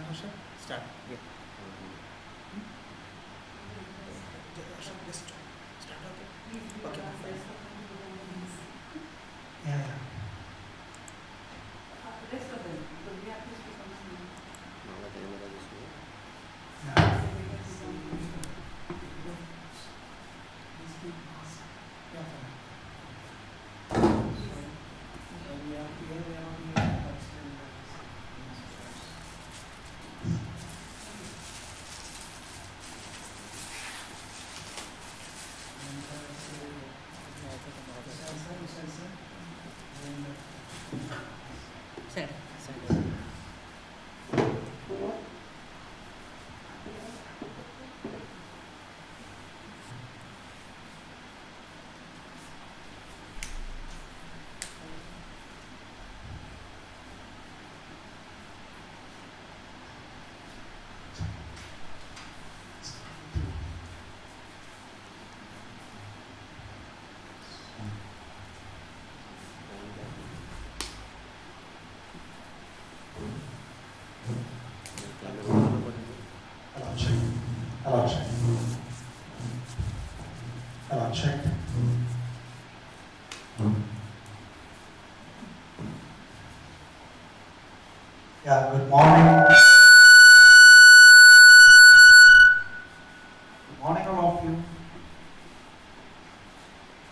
Start. Yeah. Just start. Okay. Okay. Yeah. Rest of them, because we have to speak on Yeah. Send. Hello, check. Hello, check. Hello, check. Yeah, good morning. Good morning, all of you.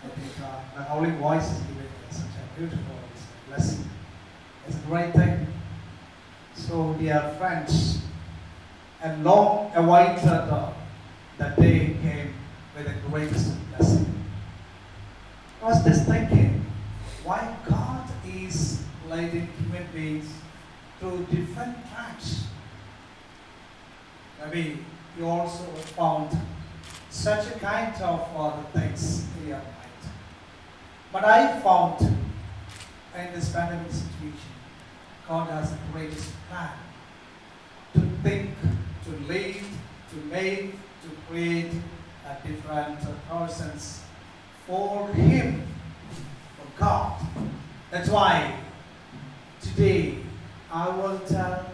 I think the holy voice is giving such a beautiful blessing. It's a great thing. So, dear friends, and long awaited the day came with the greatest blessing. I was just thinking why God is leading human beings through different tracks. Maybe you also found such a kind of things in your mind. But I found in this pandemic situation, God has the greatest plan to think, to lead, to make, to create different persons for Him, for God. That's why today I will tell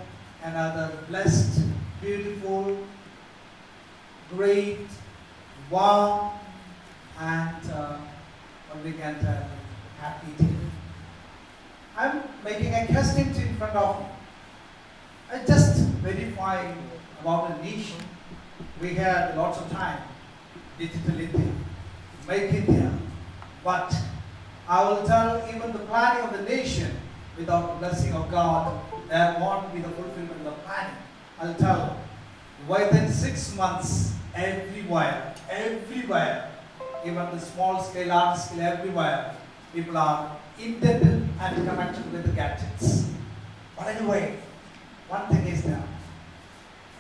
another blessed, beautiful, great, warm, and what we can tell, happy day. I'm making a question in front of you. I just verify about the nation. We had lots of time, digital India, make India. But I will tell even the planning of the nation without the blessing of God, there won't be the fulfillment of the planning. I'll tell within 6 months, everywhere, even the small scale, large scale, everywhere, people are intended and connected with the gadgets. But anyway, one thing is there.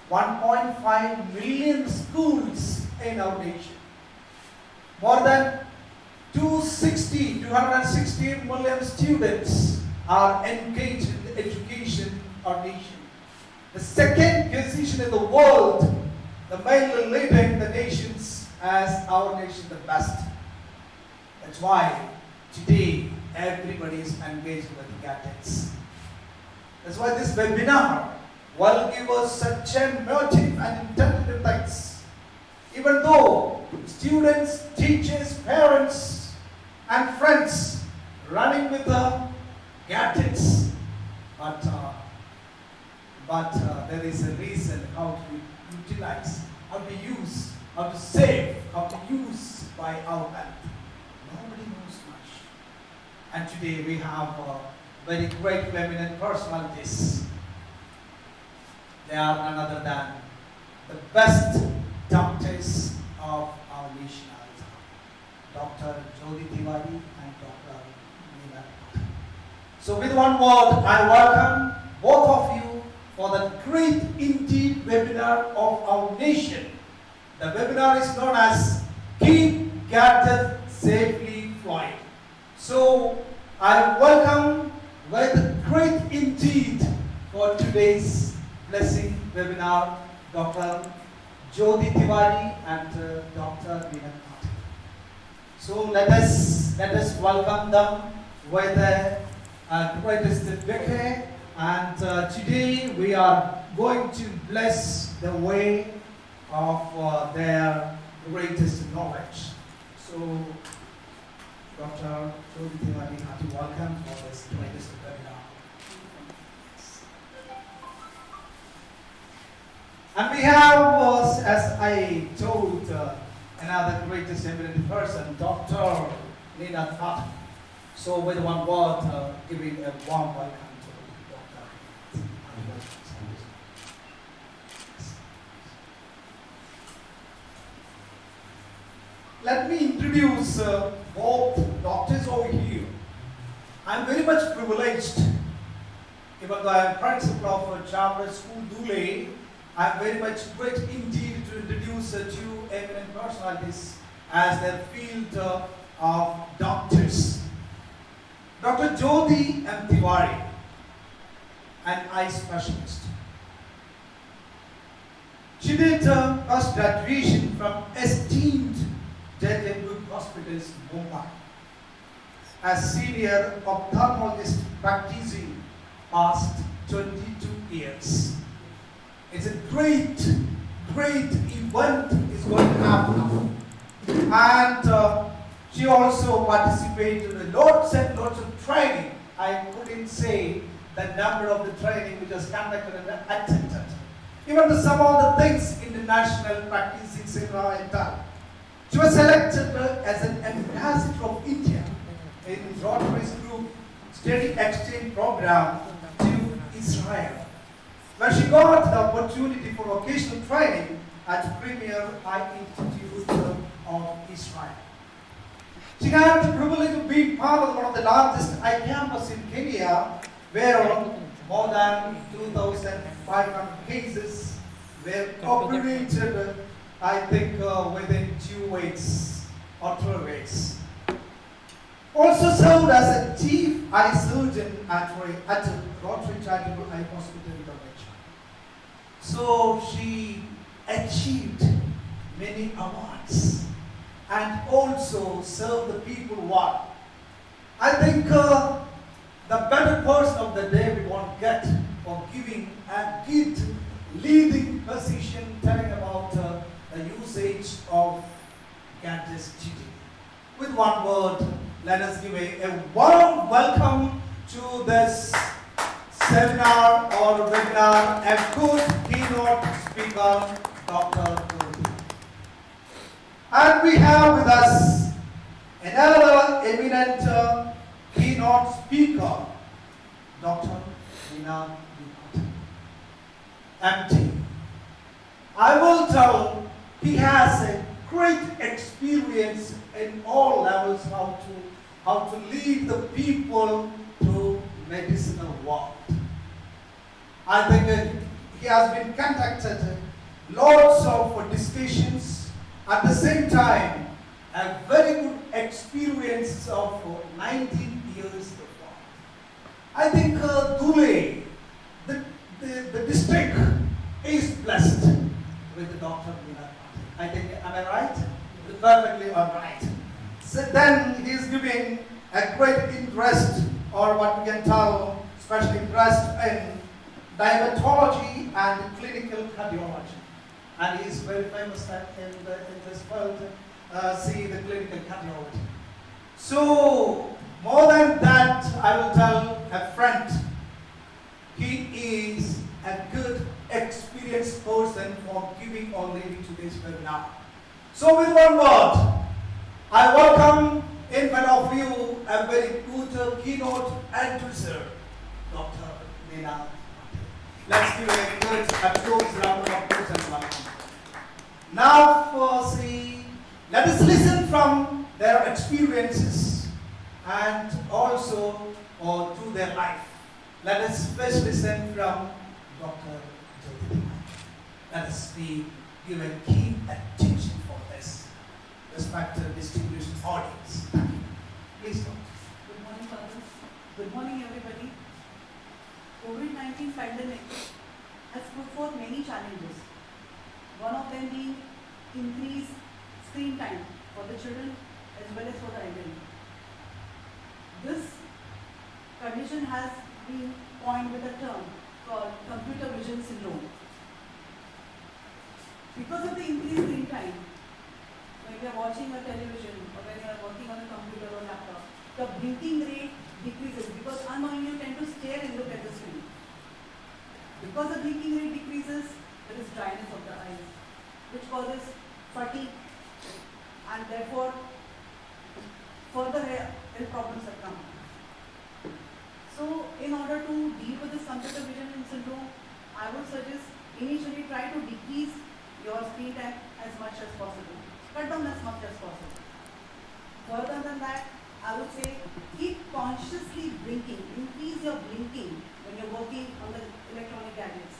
1.5 million schools in our nation. More than 260 million students are engaged in the education of our nation. The second position in the world, the mainly leading the nations as our nation the best. That's why today everybody is engaged with the gadgets. That's why this webinar will give us such a motive and intended things. Even though students, teachers, parents, and friends running with the gadgets, but there is a reason how to utilize, how to use, how to save, how to use by our health. Nobody knows much. And today we have very great eminent personalities. They are none other than the best doctors of our nation, Dr. Jyoti Tiwari and Dr. Neela. So with one word, I welcome both of you for the great indeed webinar of our nation. The webinar is known as Keep Gadgets Safely Flying. So I welcome with great indeed for today's blessing webinar Dr. Jyoti Tiwari and Dr. Neela. So let us welcome them with the greatest bouquet And today we are going to bless the way of their greatest knowledge. So, Dr. Jyoti, I have to welcome for this greatest webinar. And we have, as I told, another greatest eminent person, Dr. Nina Thata. So, with one word, giving a warm welcome to Dr. Let me introduce both doctors over here. I'm very much privileged, even though I'm principal of Charter School Dule. I'm very much great indeed to introduce two eminent personalities as their field of doctors. Dr. Jyoti M. Tiwari, an eye specialist. She did first graduation from esteemed J.W. Hospitals, Mumbai, as senior ophthalmologist practicing past 22 years. It's a great event is going to happen. And she also participated in lots and lots of training. I couldn't say the number of the training which was conducted and attended. Even some of the things in the national practicing seminar and done. She was selected as an ambassador of India in Rotary's group study exchange program to Israel, where she got the opportunity for vocational training at Premier Eye Institute of Israel. She had the privilege of being part of one of the largest eye campus in Kenya, where more than 2,500 cases were operated, I think, within 2 weeks or 3 weeks. Also served as a chief eye surgeon at Rotary Charitable Eye Hospital in Indonesia. So she achieved many awards and also served the people well. I think the better person of the day we want to get for giving a good leading position telling about the usage of gadgets today. With one word, let us give a warm welcome to this seminar or webinar, a good keynote speaker, Dr. Jyoti. And we have with us another eminent keynote speaker, Dr. Nina MT. I will tell he has a great experience in all levels how to lead the people to medicinal world. I think he has been conducted lots of discussions. At the same time, a very good experience of 19 years before. I think Dule, the district is blessed with Dr. Nina. I think, am I right? Perfectly all right. So then he is giving a great interest, or what we can tell, special interest in diabetology and clinical cardiology. And he is very famous in this world, see the clinical cardiology. So, more than that, I will tell a friend, he is a good, experienced person for giving or leading today's webinar. So, with one word, I welcome in front of you a very good keynote addresser, Dr. Nina. Let's give a good applause, round of applause and welcome. Now, let us listen from their experiences and also to their life. Let us first listen from Dr. Jyoti. Let us give a keen attention for this respected distinguished audience. Please, Doctor. Good morning, Father. Good morning, everybody. COVID-19 pandemic has put forth many challenges. One of them being increased screen time for the children as well as for the elderly. This condition has been coined with a term called computer vision syndrome. Because of the increased screen time, when you are watching a television or when you are working on a computer or laptop, the blinking rate decreases because unknowingly you tend to stare and look at the screen. Because the blinking rate decreases, there is dryness of the eyes, which causes fatigue and therefore further health problems have come. So, in order to deal with this computer vision syndrome, I would suggest initially try to decrease your screen time as much as possible. Cut down as much as possible. Further than that, I would say keep consciously blinking. Increase your blinking when you're working on the electronic gadgets.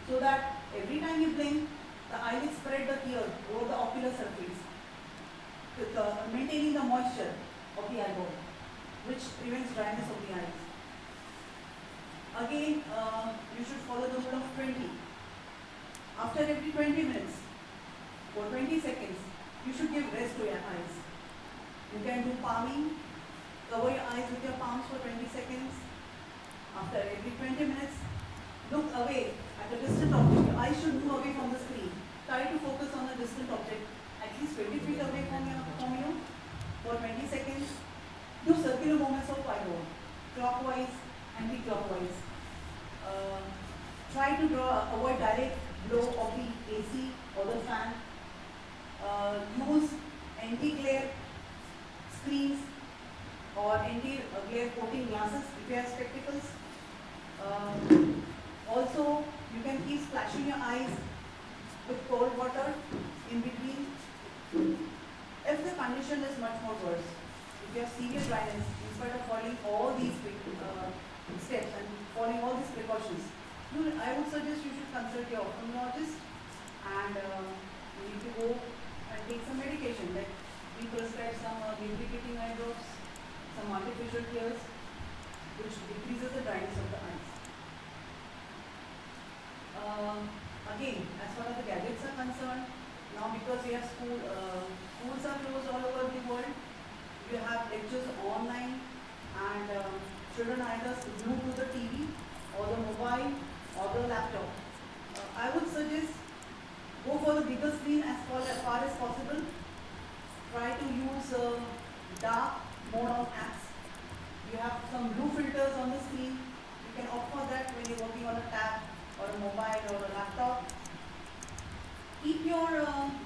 So that every time you blink, the eyelids spread the tear over the ocular surface, with maintaining the moisture of the eyeball, which prevents dryness of the eyes. Again, you should follow the rule of 20. After every 20 minutes, for 20 seconds, you should give rest to your eyes. You can do palming, cover your eyes with your palms for 20 seconds. After every 20 minutes, look away at a distant object. Your eyes should move away from the screen. Try to focus on a distant object, at least 20 feet away from you for 20 seconds. Do circular movements of eyeball, clockwise, anti-clockwise. Try to avoid direct blow of the AC or the fan. Use anti-glare screens or anti-glare coating glasses if you have spectacles. Also, you can keep splashing your eyes with cold water in between. If the condition is much more worse, if you have severe dryness, in spite of following all these steps and following all these precautions, I would suggest you should consult your ophthalmologist and you need to go and take some medication, like we prescribe some lubricating eye drops, some artificial tears, which decreases the dryness of the eyes. Again, as far as the gadgets are concerned, now because we have schools are closed all over the world, we have lectures online and children are either glued to the TV or the mobile or the laptop. I would suggest go for the bigger screen as far as possible. Try to use dark mode of apps. You have some blue filters on the screen. You can opt for that when you're working on a tab or a mobile or a laptop. Keep your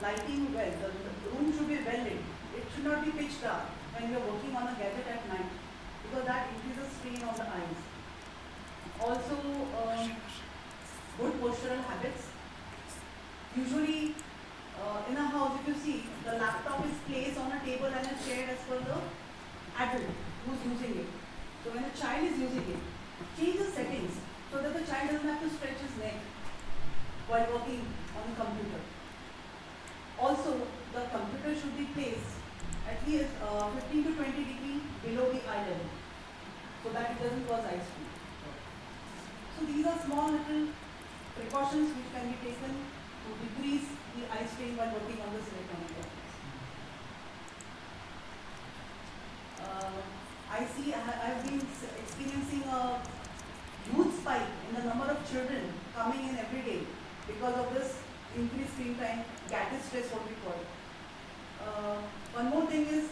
lighting well. The room should be well lit. It should not be pitch dark when you're working on a gadget at night, because that increases strain on the eyes. Also, good postural habits. Usually, in a house, if you see, the laptop is placed on a table and is shared as per the adult who's using it. So when a child is using it, change the settings so that the child doesn't have to stretch his neck while working on the computer. Also, the computer should be placed at least 15 to 20 degrees below the eye level so that it doesn't cause eye strain. So these are small little precautions which can be taken to decrease the eye strain while working on this electronic gadgets. I've been experiencing a huge spike in the number of children coming in every day because of this increased screen time, gadget stress, what we call it. One more thing is,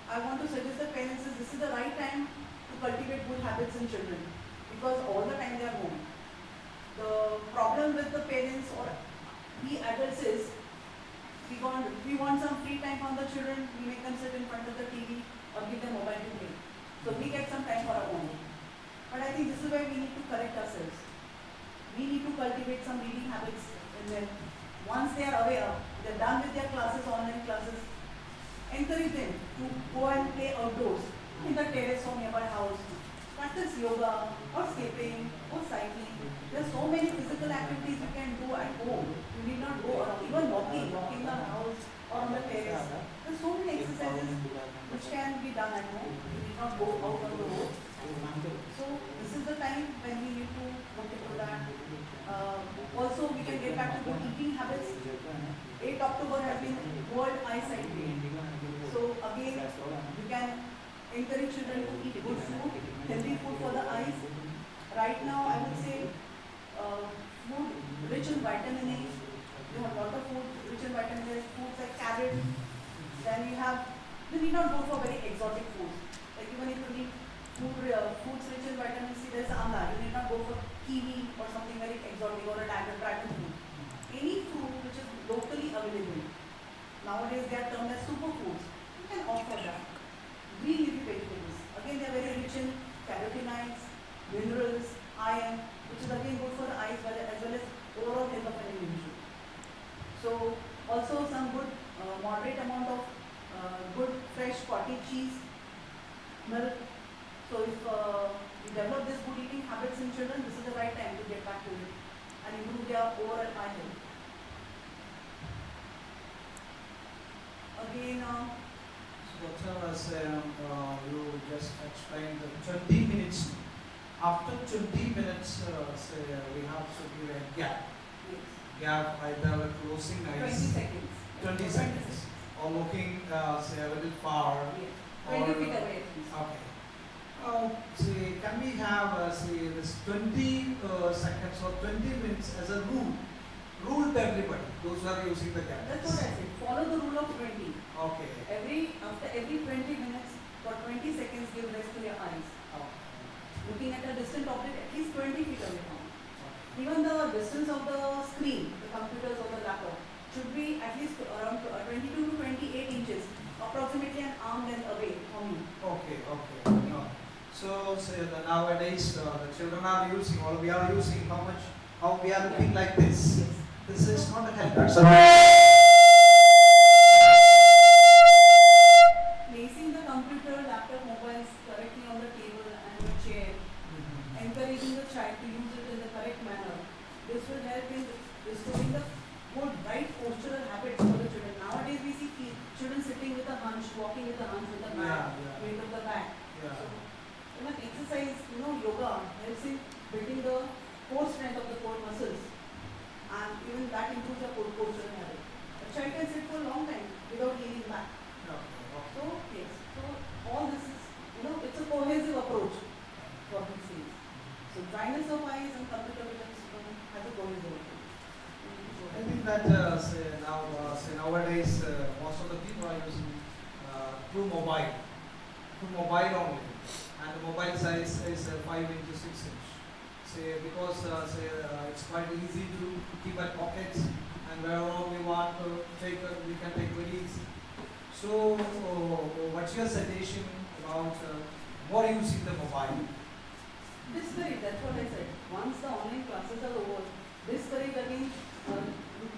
I want to suggest the parents is this is the right time to cultivate good habits in children, because all the time they are home. The problem with the parents or we adults is we want some free time from the children, we make them sit in front of the TV or give them mobile to play. So we get some time for our own. But I think this is where we need to correct ourselves. We need to cultivate some reading habits in them. Once they are aware, they're done with their classes, online classes, encourage them to go and play outdoors in the terrace or nearby house. Practice yoga or skipping or cycling. There are so many physical activities you can do at home. You need not go around. Even walking the house or on the terrace. There are so many exercises which can be done at home. You need not go out on the road. So this is the time when we need to look into that. Also, we can get back to good eating habits. 8th October has been World Eyesight Day. So again, you can encourage children to eat good food, healthy food for the eyes. Right now, I would say food rich in vitamin A. You have a lot of food rich in vitamin A, foods like carrot. Then you need not go for very exotic foods. Like even if you need foods rich in vitamin C, there's amla. You need not go for kiwi or something very exotic or a dragon fruit. Any fruit which is locally available. Nowadays they are termed as superfoods. You can offer that. Green leafy vegetables. Again, they are very rich in carotenoids, minerals, iron, which is again good for the eyes as well as overall health of an individual. So also some good moderate amount of good fresh cottage cheese, milk. So if you develop this good eating habits in children, this is the right time to get back to it and improve their overall eye health. Again, So Doctor, you just explained the 20 minutes. After 20 minutes, we have to give a gap. yes, Gap either closing 20 eyes, seconds. 20 seconds, or looking say a little far. Yes, Or, 20 feet away at least. Okay. Say, can we have say this 20 seconds or 20 minutes as a rule? Rule to everybody, those who are using the That's cameras. what I said. Follow the rule of 20. Okay. After every 20 minutes, for 20 seconds, give rest to your eyes. Okay. Looking at a distant object at least 20 feet away from you. Even the distance of the screen, the computers or the laptop, should be at least around 22 to 28 inches, approximately an arm length away from you. Okay, okay. No. So, say nowadays the children are using, or we are using how we are looking like this. Yes. This is not a help. That's a Placing the computer, laptop, mobiles correctly on the table and the chair, encouraging the child to use it in the correct manner. This will help in restoring the good, right postural habits for the children. Nowadays we see children sitting with a hunch, walking with a hunch with the back, weight of the back. Yeah. So, even exercise, yoga helps in building the core strength of the core muscles, and even that improves the core postural habit. A child can sit for a long time without leaning back. So yes, so all this is, it's a cohesive approach for these things. So dryness of eyes and computer vision has a cohesive approach. I think that nowadays most of the people are using through mobile only, and the mobile size is 5 inches, 6 inch. Say because it's quite easy to keep at pockets, and wherever we want to take, we can take very easy. So, what's your suggestion about more using the mobile? Discourage, that's what I said. Once the online classes are over, discourage again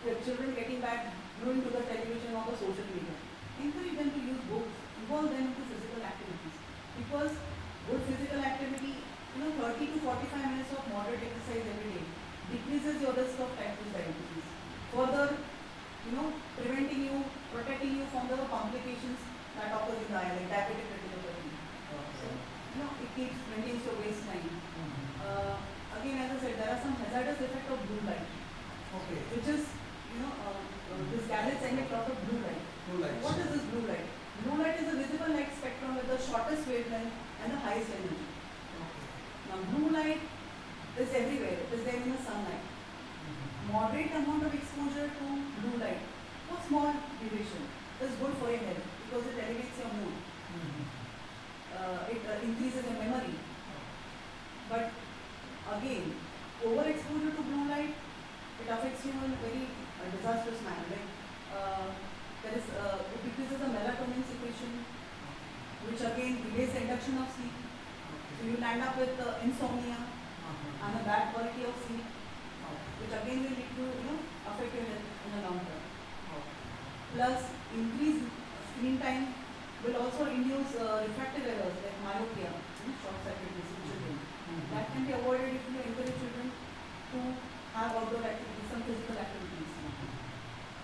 the children getting back gluing to the television or the social media. Encourage them to use books, involve them into physical activities. Because good physical activity, 30 to 45 minutes of moderate exercise every day decreases your risk of type 2 diabetes. Further, protecting you from the complications that occurs in the eye, like diabetic retinopathy. So, it maintains your waistline. Again, as I said, there are some hazardous effects of blue light, Okay. which is, this gadgets emit a lot of blue light. Blue lights. What is this blue light? Blue light is a visible light spectrum with the shortest wavelength and the highest energy. Okay. Now, blue light is everywhere. It is there in the sunlight. Moderate amount of exposure to blue light for small duration is good for your health because it elevates your mood. It increases your memory. But again, overexposure to blue light, it affects you in a very disastrous manner. Like it decreases the melatonin secretion, which again delays the induction of sleep. So you will end up with insomnia and a bad quality of sleep, which again will lead to affect your health in the long term. Plus, increased screen time will also induce refractive errors like myopia, short-sightedness in children. That can be avoided if you encourage children to have outdoor activities, some physical activities.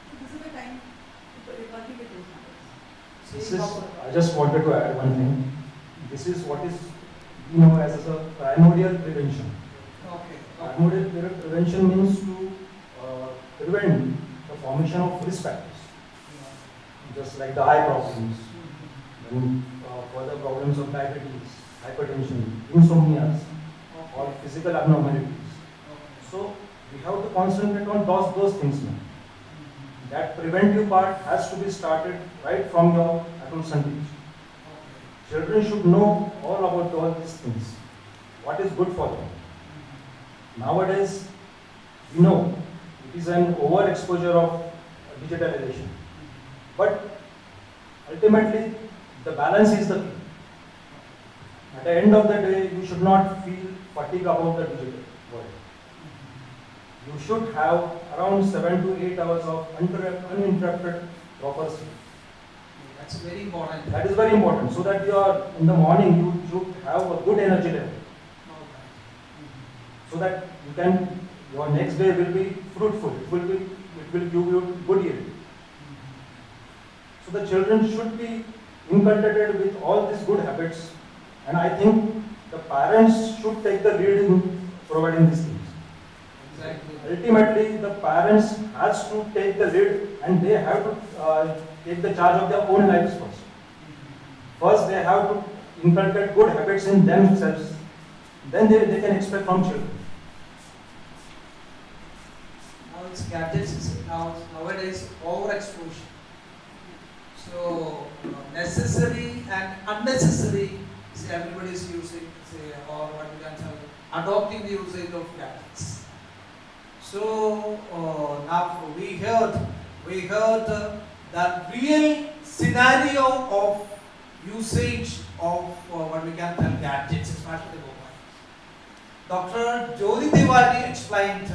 So this is the time to cultivate those habits. I just wanted to add one thing. This is what is as a primordial prevention. Okay. Primordial prevention means to prevent the formation of risk factors, just like the eye problems, then further problems of diabetes, hypertension, insomnia, or physical abnormalities. So we have to concentrate on those things now. That preventive part has to be started right from your adolescent age. Children should know all about all these things. What is good for them. Nowadays, we know it is an overexposure of digitalization. But ultimately, the balance is the key. At the end of the day, you should not feel fatigue about the digital world. You should have around 7 to 8 hours of uninterrupted proper sleep. That's very important. That is very important, so that you are in the morning you should have a good energy level, so that you can your next day will be fruitful. It will give you good yield. So the children should be inculcated with all these good habits, and I think the parents should take the lead in providing these things. Exactly. Ultimately, the parents has to take the lead, and they have to take the charge of their own lives first. First, they have to inculcate good habits in themselves. Then they can expect from children. Now it's gadgets, nowadays overexposure. So necessary and unnecessary, say everybody is using, say, or what we can tell, adopting the usage of gadgets. So now we heard the real scenario of usage of what we can tell gadgets, especially mobile. Dr. Jyoti Tiwari explained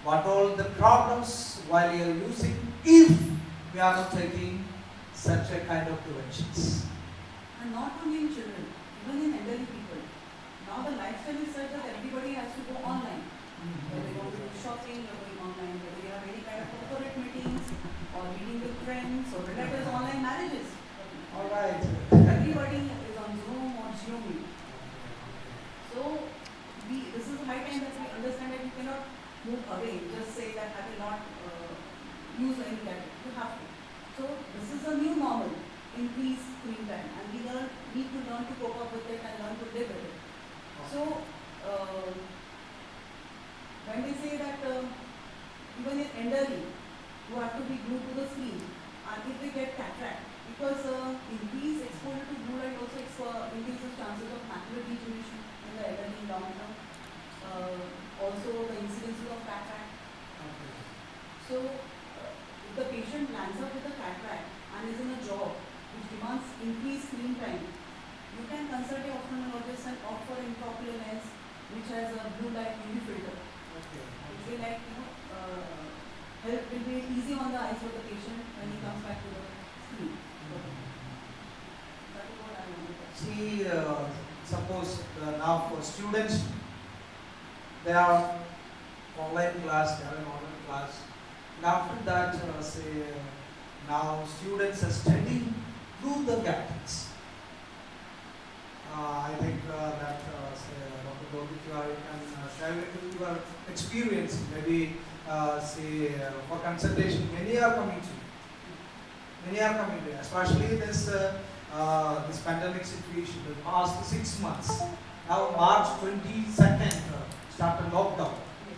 what all the problems while you are using if we are not taking such a kind of preventions. And not only in children, even in elderly people. Now the lifestyle is such that everybody has to go online. Whether they want to do shopping, you're going online. Whether you have any kind of corporate meetings, or meeting with friends, or relatives, online marriages. All right. Everybody is on Zoom or Xiaomi. So this is high time that we understand that you cannot move away. Just say that I will not use any gadget. You have to. So this is a new normal, increased screen time, and we need to learn to cope up with it and learn to live with it. So when they say that even in elderly, you have to be glued to the screen, and if they get cataract, because increased exposure to blue light also increases chances of macular degeneration in the elderly long term. Also the incidence of cataract. So if the patient lands up with a cataract and is in a job which demands increased screen time, you can consult your ophthalmologist and opt for intraocular lens which has a blue light UV filter. Which will help will be easy on the eyes of the patient when he comes back to the screen. That is what I want to say. See, suppose now for students, they are online class, they are in online class. And after that, now students are studying through the gadgets. I think that Dr. Jyoti Tiwari can share with you your experience. Maybe for consultation, many are coming to you. Many are coming to you, especially this pandemic situation, the past 6 months. Now March 22nd started lockdown.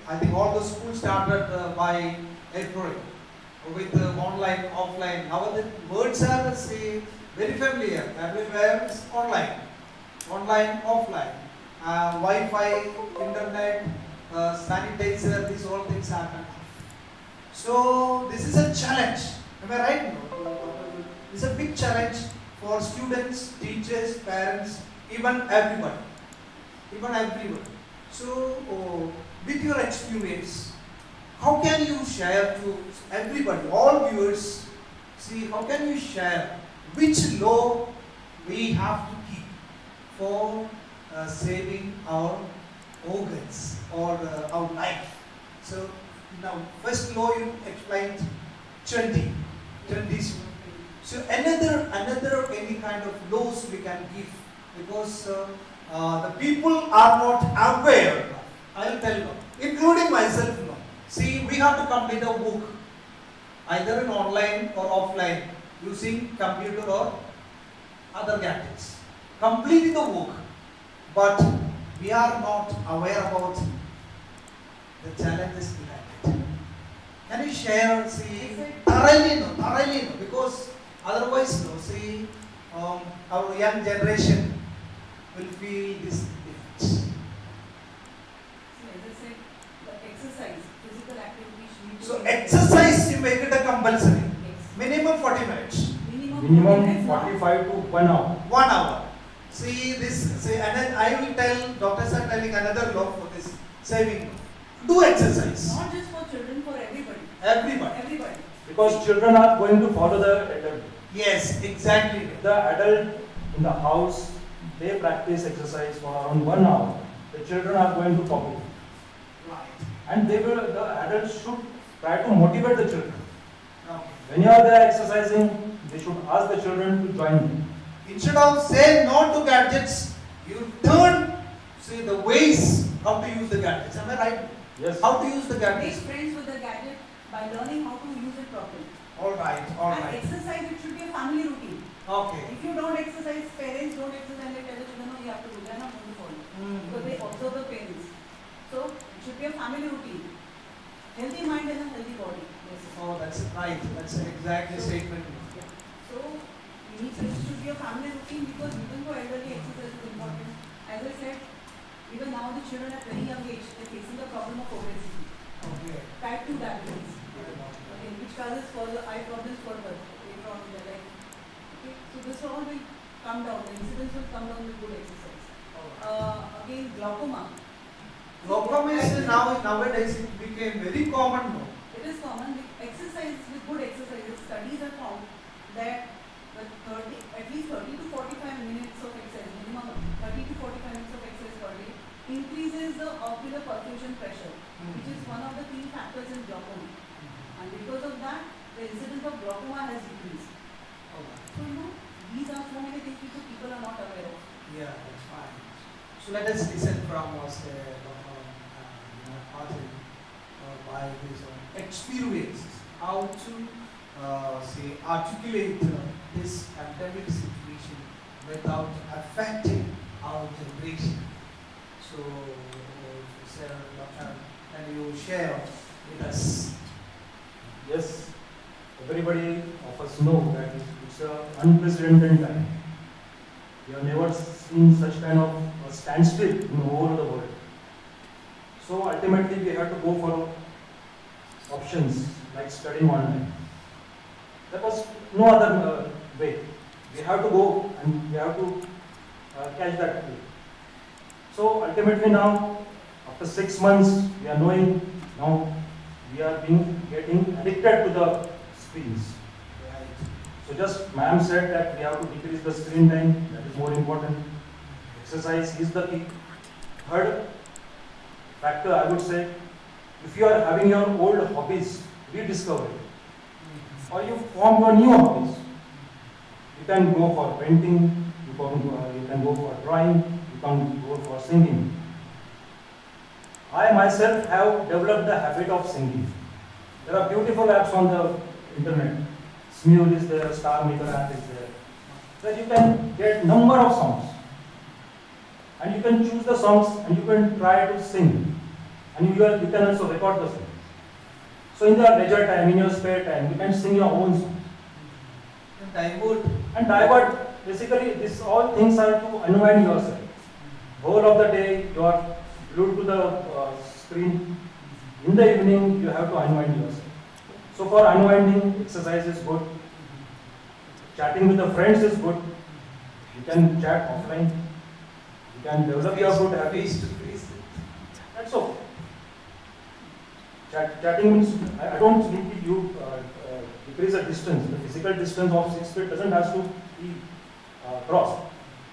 I think all the schools started by April with online, offline. Now the words are very familiar. Everywhere is online, offline, Wi-Fi, internet, sanitizer. These all things happen. So this is a challenge. Am I right? This is a big challenge for students, teachers, parents, even everyone. So with your experience, how can you share to everybody, all viewers, how can you share which law we have to keep for saving our organs or our life? So now first law you explained 20. So another any kind of laws we can give, because the people are not aware. I'll tell you, including myself. See, we have to complete a book, either in online or offline, using computer or other gadgets, completing the work, but we are not aware about the challenges behind it. Can you share, see, thoroughly no, because otherwise, no, see, our young generation will feel this difference. So as I said, the exercise, physical activity should be. So exercise, you make it a compulsory. Yes. Minimum 40 minutes. Minimum 45 to 1 hour. 1 hour. See this, see, and then I will tell, doctors are telling another law for this saving law. Do exercise. Not just for children, for everybody. Everybody. Everybody. Because children are going to follow the adult. Yes, exactly. The adult in the house, they practice exercise for around 1 hour. The children are going to copy. Right. And the adults should try to motivate the children. Okay. Whenever they are exercising, they should ask the children to join them. Instead of saying no to gadgets, you turn, see, the ways how to use the gadgets. Am I right? Yes. How to use the Make gadgets. friends with the gadget by learning how to use it properly. All right, all And right. exercise, it should be a family routine. Okay. If you don't exercise, parents don't exercise, they tell the children, no, you have to do, they are not going to follow. Because they observe the parents. So, it should be a family routine. Healthy mind and a healthy body. Yes. Oh, that's right. That's exactly the statement. Yeah. So, it should be a family routine because even for elderly, exercise is important. As I said, even now the children at very young age, they are facing the problem of obesity. Okay. Type 2 diabetes. Okay, which causes further eye problems further later on in their life. Okay, so this all will come down. The incidence will come down with good exercise. Again, glaucoma. Glaucoma is nowadays it became very common now. It is common with exercise, with good exercises. Studies have found that at least 30 to 45 minutes of exercise, minimum 30 to 45 minutes of exercise per day, increases the ocular perfusion pressure, which is one of the key factors in glaucoma. And because of that, the incidence of glaucoma has decreased. So, these are so many things which people are not aware of. Yeah, that's fine. So let us listen from us, by his experiences, how to say articulate this pandemic situation without affecting our generation. So, Sir Doctor, can you share with us? Yes, everybody of us know that it's an unprecedented time. We have never seen such kind of a standstill in the whole of the world. So ultimately we have to go for options like studying online. There was no other way. We have to go and we have to catch that way. So ultimately now, after 6 months, we are knowing now we are getting addicted to the screens. Right. So just ma'am said that we have to decrease the screen time, that is more important. Exercise is the key. Third factor I would say, if you are having your old hobbies rediscovered, or you form your new hobbies, you can go for painting, you can go for drawing, you can go for singing. I myself have developed the habit of singing. There are beautiful apps on the internet. Smule is there, Star Maker app is there. Where you can get number of songs. And you can choose the songs and you can try to sing. And you can also record the songs. So in your leisure time, in your spare time, you can sing your own songs. And divert, basically these all things are to unwind yourself. Whole of the day you are glued to the screen. In the evening you have to unwind yourself. So for unwinding, exercise is good. Chatting with the friends is good. You can chat offline. You can develop your good habits. That's all. Chatting means, I don't need you decrease the distance. The physical distance of 6 feet doesn't have to be crossed.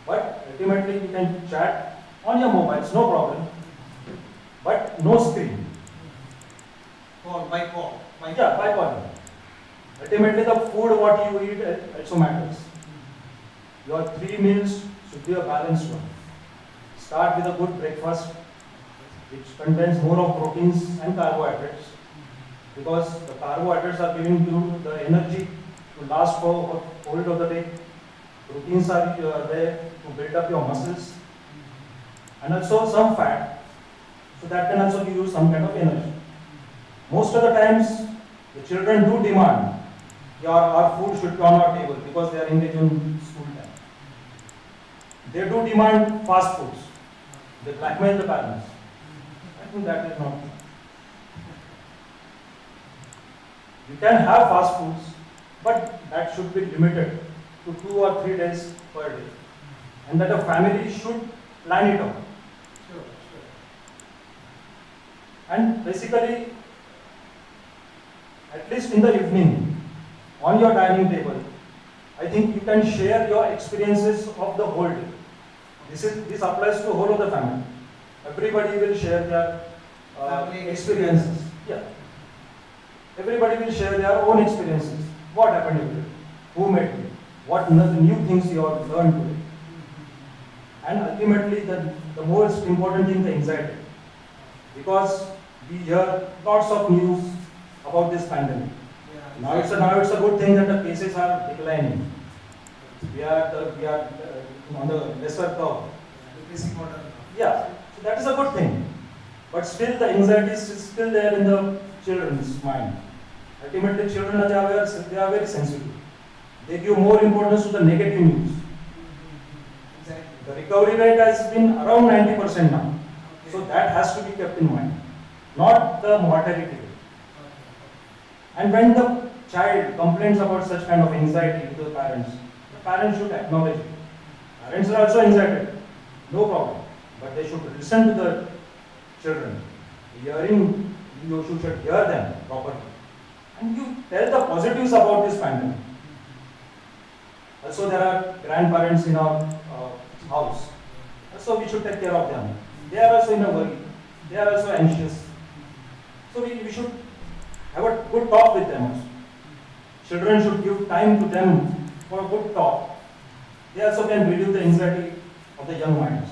But ultimately you can chat on your mobiles, no problem. But no screen. By call. Yeah, by calling. Ultimately the food what you eat also matters. Your 3 meals should be a balanced one. Start with a good breakfast, which contains more of proteins and carbohydrates, because the carbohydrates are giving you the energy to last for whole of the day. Proteins are there to build up your muscles, and also some fat, so that can also give you some kind of energy. Most of the times, the children do demand our food should be on our table because they are engaged in school time. They do demand fast foods. They blackmail the parents. I think that is not. You can have fast foods, but that should be limited to 2 or 3 days per day. And that a family should plan it out. Sure. And basically, at least in the evening, on your dining table, I think you can share your experiences of the whole day. This applies to whole of the family. Everybody will share their Family experiences. Yeah. Everybody will share their own experiences. What happened today? Who met you? What new things you have learned today? And ultimately, the most important thing, the anxiety. Because we hear lots of news about this pandemic. Yeah. Now it's a good thing that the cases are declining. We are on the lesser curve. Decreasing order. Yeah, so that is a good thing. But still, the anxiety is still there in the children's mind. Ultimately, children they are very sensitive. They give more importance to the negative news. Exactly. The recovery rate has been around 90% now. Okay. So that has to be kept in mind, not the mortality rate. And when the child complains about such kind of anxiety to the parents should acknowledge it. Parents are also anxiety, no problem. But they should listen to the children. You should hear them properly. And you tell the positives about this pandemic. Also, there are grandparents in our house. So we should take care of them. They are also in a worry. They are also anxious. So we should have a good talk with them also. Children should give time to them for a good talk. They also can reduce the anxiety of the young minds.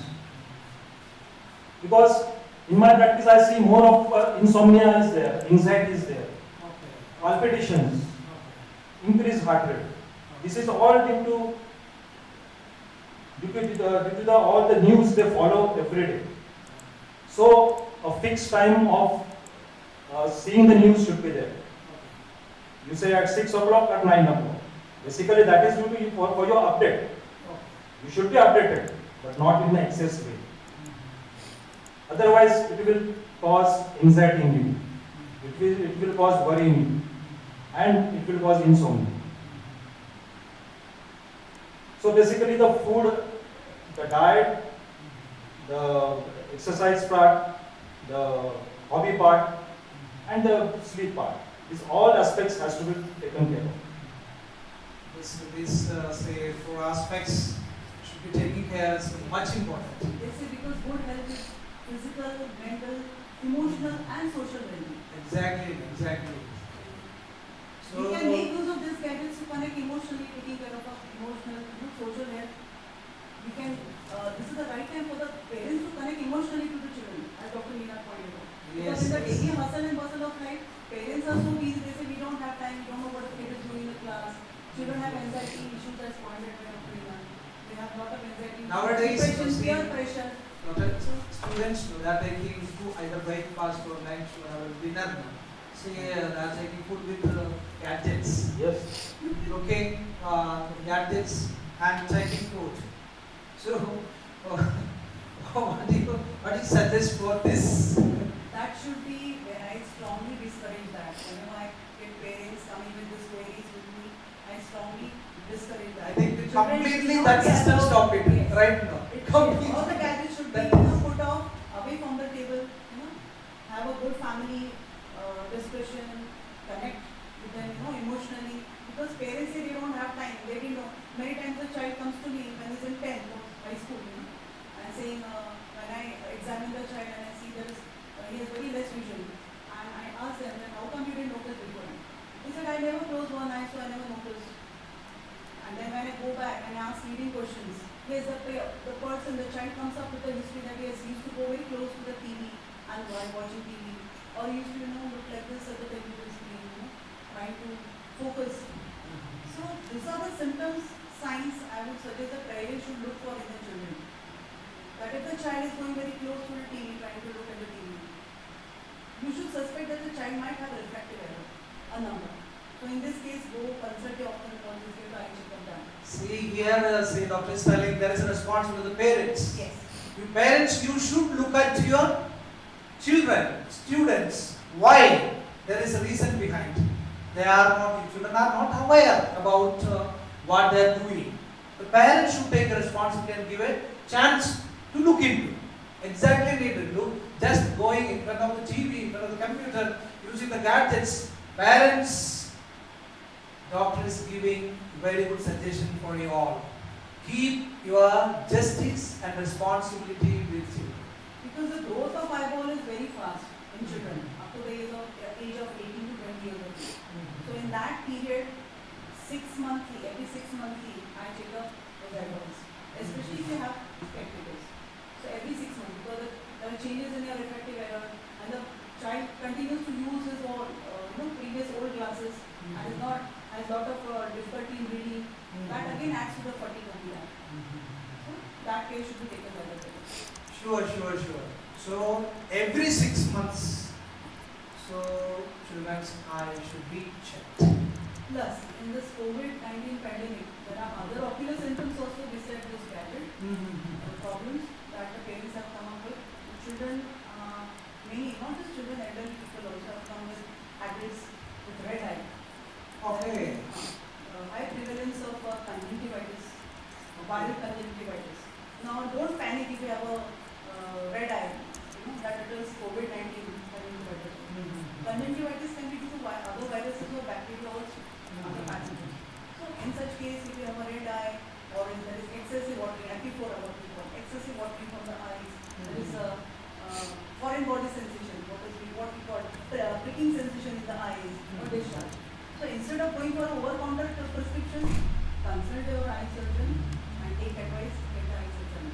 Because in my practice, I see more of insomnia is there, anxiety is there, palpitations, increased heart rate. This is all due to all the news they follow every day. So a fixed time of seeing the news should be there. You say at 6 o'clock or 9 o'clock. Basically, that is due to for your update. You should be updated, but not in an excess way. Otherwise, it will cause anxiety in you. It will cause worry in you. And it will cause insomnia. So basically, the food, the diet, the exercise part, the hobby part, and the sleep part. These all aspects has to be taken care of. These say 4 aspects should be taken care of. It's much important. They say because good health is physical, mental, emotional, and social well-being. Exactly. We can make use of these gadgets to connect emotionally, taking care of our emotional, social health. We can. This is the right time for the parents to connect emotionally to the children, as Dr. Meena pointed out. Because in the daily hustle and bustle of life, parents are so busy. They say we don't have time. We don't know what the kid is doing in the class. Children have anxiety issues, as pointed by Dr. Meena. They have a lot of anxiety. Nowadays, depression, you see- peer pressure. Students they are taking food, either breakfast or lunch or dinner. See, they are taking food with gadgets. Yes. Okay, gadgets and taking food. So, what do you suggest for this? That should be where I strongly discourage that. Whenever I get parents coming with these queries with me, I strongly discourage that. I think Children completely should that not be system allowed- stop it Yes. right now. Completely. All the gadgets should be put off away from the table. Have a good family discussion, connect with them, emotionally. Because parents say they don't have time. They didn't know. Many times the child comes to me when he's in 10th or high school, and saying when I examine the child and I see there is he has very less vision, and I ask them that how come you didn't notice before? He said I never closed one eye, so I never noticed. And then when I go back and ask leading questions, yes, the person, the child comes up with a history that yes, he used to go very close to the TV and while watching TV, or he used to look like this at the television screen, trying to focus. So these are the symptoms signs I would suggest the parents should look for in the children. That if the child is going very close to the TV, trying to look at the TV, you should suspect that the child might have a refractive error, a number. So in this case, go consult your ophthalmologist, get the eye checkup done. See here, say doctor is telling there is a responsibility of the parents. Yes. You parents, you should look at your children, students. Why? There is a reason behind. Children are not aware about what they are doing. The parents should take a responsibility and give a chance to look into. Exactly need to do. Just going in front of the TV, in front of the computer, using the gadgets. Parents, doctor is giving very good suggestion for you all. Keep your justice and responsibility with you. Because the growth of eyeball is very fast in children, up to the age of 18 to 20 years old. So in that period, every 6 monthly, eye checkup of eyeballs, especially if you have spectacles. So every 6 months, because there are changes in your refractive error, and the child continues to use his old, previous old glasses, and is not has lot of difficulty in reading. That again adds to the fatigue of the eye. So that care should be taken by the parents. Sure. So every 6 months, so children's eye should be checked. Plus, in this COVID-19 pandemic, there are other ocular symptoms also besides this gadget. Problems that the parents have come up with. Children, many, not just children, elderly people also have come with habits with red eye. Okay. High prevalence of conjunctivitis, viral conjunctivitis. Now, don't panic if you have a red eye, that it is COVID-19 conjunctivitis. Conjunctivitis can be due to other viruses or bacteria also, other pathogens. So, in such case, if you have a red eye, or if there is excessive watering, excessive watering from the eyes, there is a foreign body sensation, what we call pricking sensation in the eyes, or discharge. So instead of going for over-counter prescriptions, consult your eye surgeon and take advice, get the eye surgeon.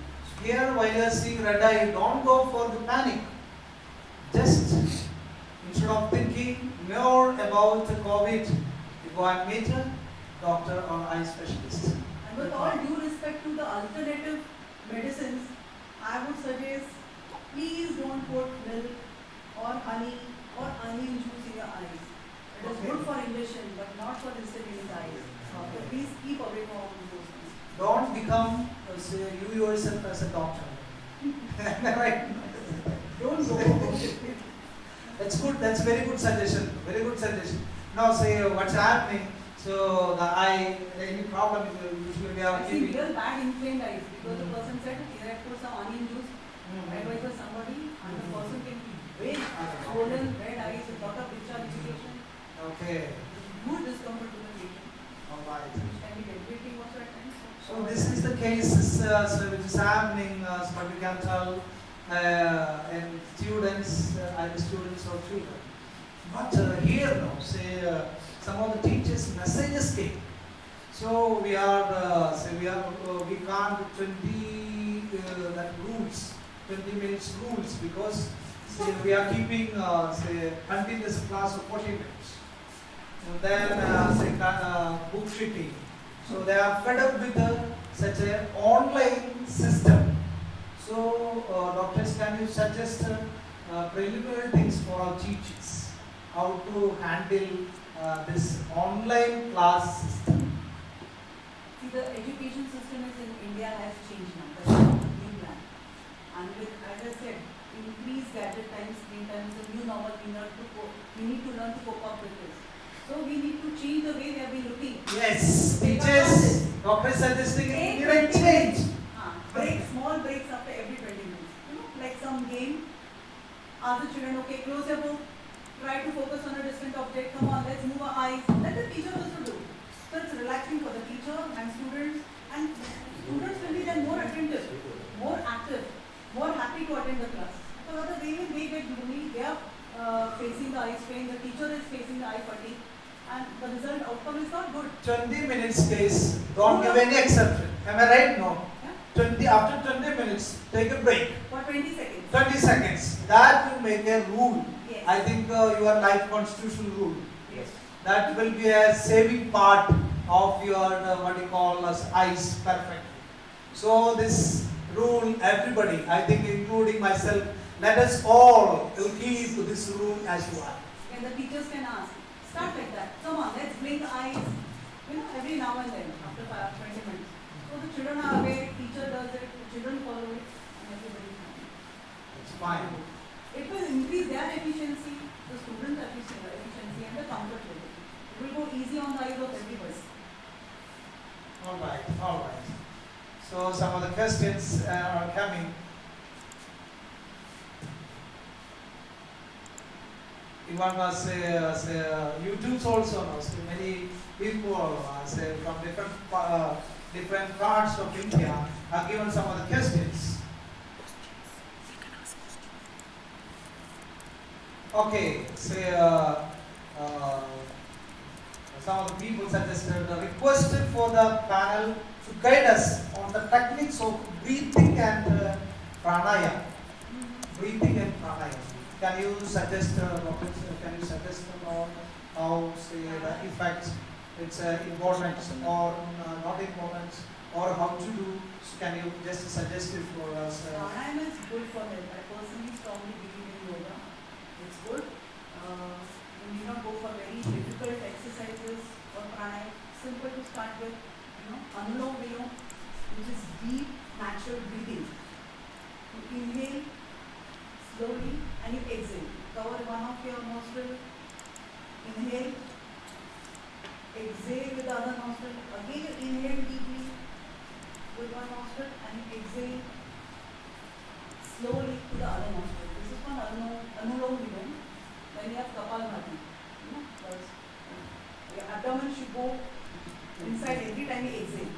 Here, while you are seeing red eye, don't go for the panic. Just instead of thinking more about the COVID, you go and meet a doctor or eye specialist. And with all due respect to the alternative medicines, I would suggest please don't put milk or honey or onion juice in your eyes. It is good for ingestion, but not for instilling in the eyes. So please keep away from those things. Don't become, say, you yourself as a doctor. Right? Don't go. That's good. That's very good suggestion. Very good suggestion. Now, say what's happening. So the eye, any problem usually we are I see keeping. real bad inflamed eyes because the person said, okay, I put some onion juice. Advised by somebody, and the person can be very swollen, red eyes with lot of discharge irritation. Okay. Good discomfort to the patient. All right. Which can be debilitating also at times. So this is the case which is happening, but we can tell in students, either students or children. But here now, say some of the teachers' messages came. So we are, we can't 20 that rules, 20 minutes rules, because say we are keeping say continuous class of 40 minutes. And then say book shipping. So they are fed up with such an online system. So doctors, can you suggest preliminary things for our teachers? How to handle this online class system? See, the education system is in India has changed now. That's a new plan. And with, as I said, increased gadget time, screen time is a new normal. We need to learn to cope up with this. So we need to change the way we have been looking. Yes, teachers, doctors suggesting immediate change. Small breaks after every 20 minutes. Like some game. Ask the children, okay, close your book. Try to focus on a distant object. Come on, let's move our eyes. Let the teacher also do. So it's relaxing for the teacher and students. And students will be then more attentive, more active, more happy to attend the class. So other they get gloomy. They are facing the eye strain. The teacher is facing the eye fatigue. And the result outcome is not good. 20 minutes case, don't give any exception. Am I right? No. Yeah? After 20 minutes, take a break. For 20 seconds. 20 seconds. That will make a rule. Yes. I think your life constitutional rule. Yes. That will be a saving part of your what you call as eyes perfectly. So this rule, everybody, I think including myself, let us all keep this rule as well. And the teachers can ask, start like that. Come on, let's blink eyes, every now and then, after 20 minutes. So the children are aware, teacher does it, the children follow it, and everybody is happy. It's fine. It will increase their efficiency, the students' efficiency, and the comfort level. It will go easy on the eyes of everybody. All right, all right. So some of the questions are coming. Even say YouTube's also knows many people say from different parts of India are given some of the questions. Okay, say some of the people suggested requested for the panel to guide us on the techniques of breathing and pranayama. Breathing and pranayama. Can you suggest about how say the effects, it's important or not important, or how to do? So can you just suggest it for us? Pranayama is good for health. I personally strongly believe in yoga. It's good. You need not go for very difficult exercises or pranayama. Simple to start with. Anulom Vilom, which is deep, natural breathing. You inhale slowly and you exhale. Cover one of your nostril. Inhale. Exhale with the other nostril. Again you inhale deeply with one nostril and you exhale slowly to the other nostril. This is called Anulom Vilom. Then you have Kapalbhati. Your abdomen should go inside every time you exhale.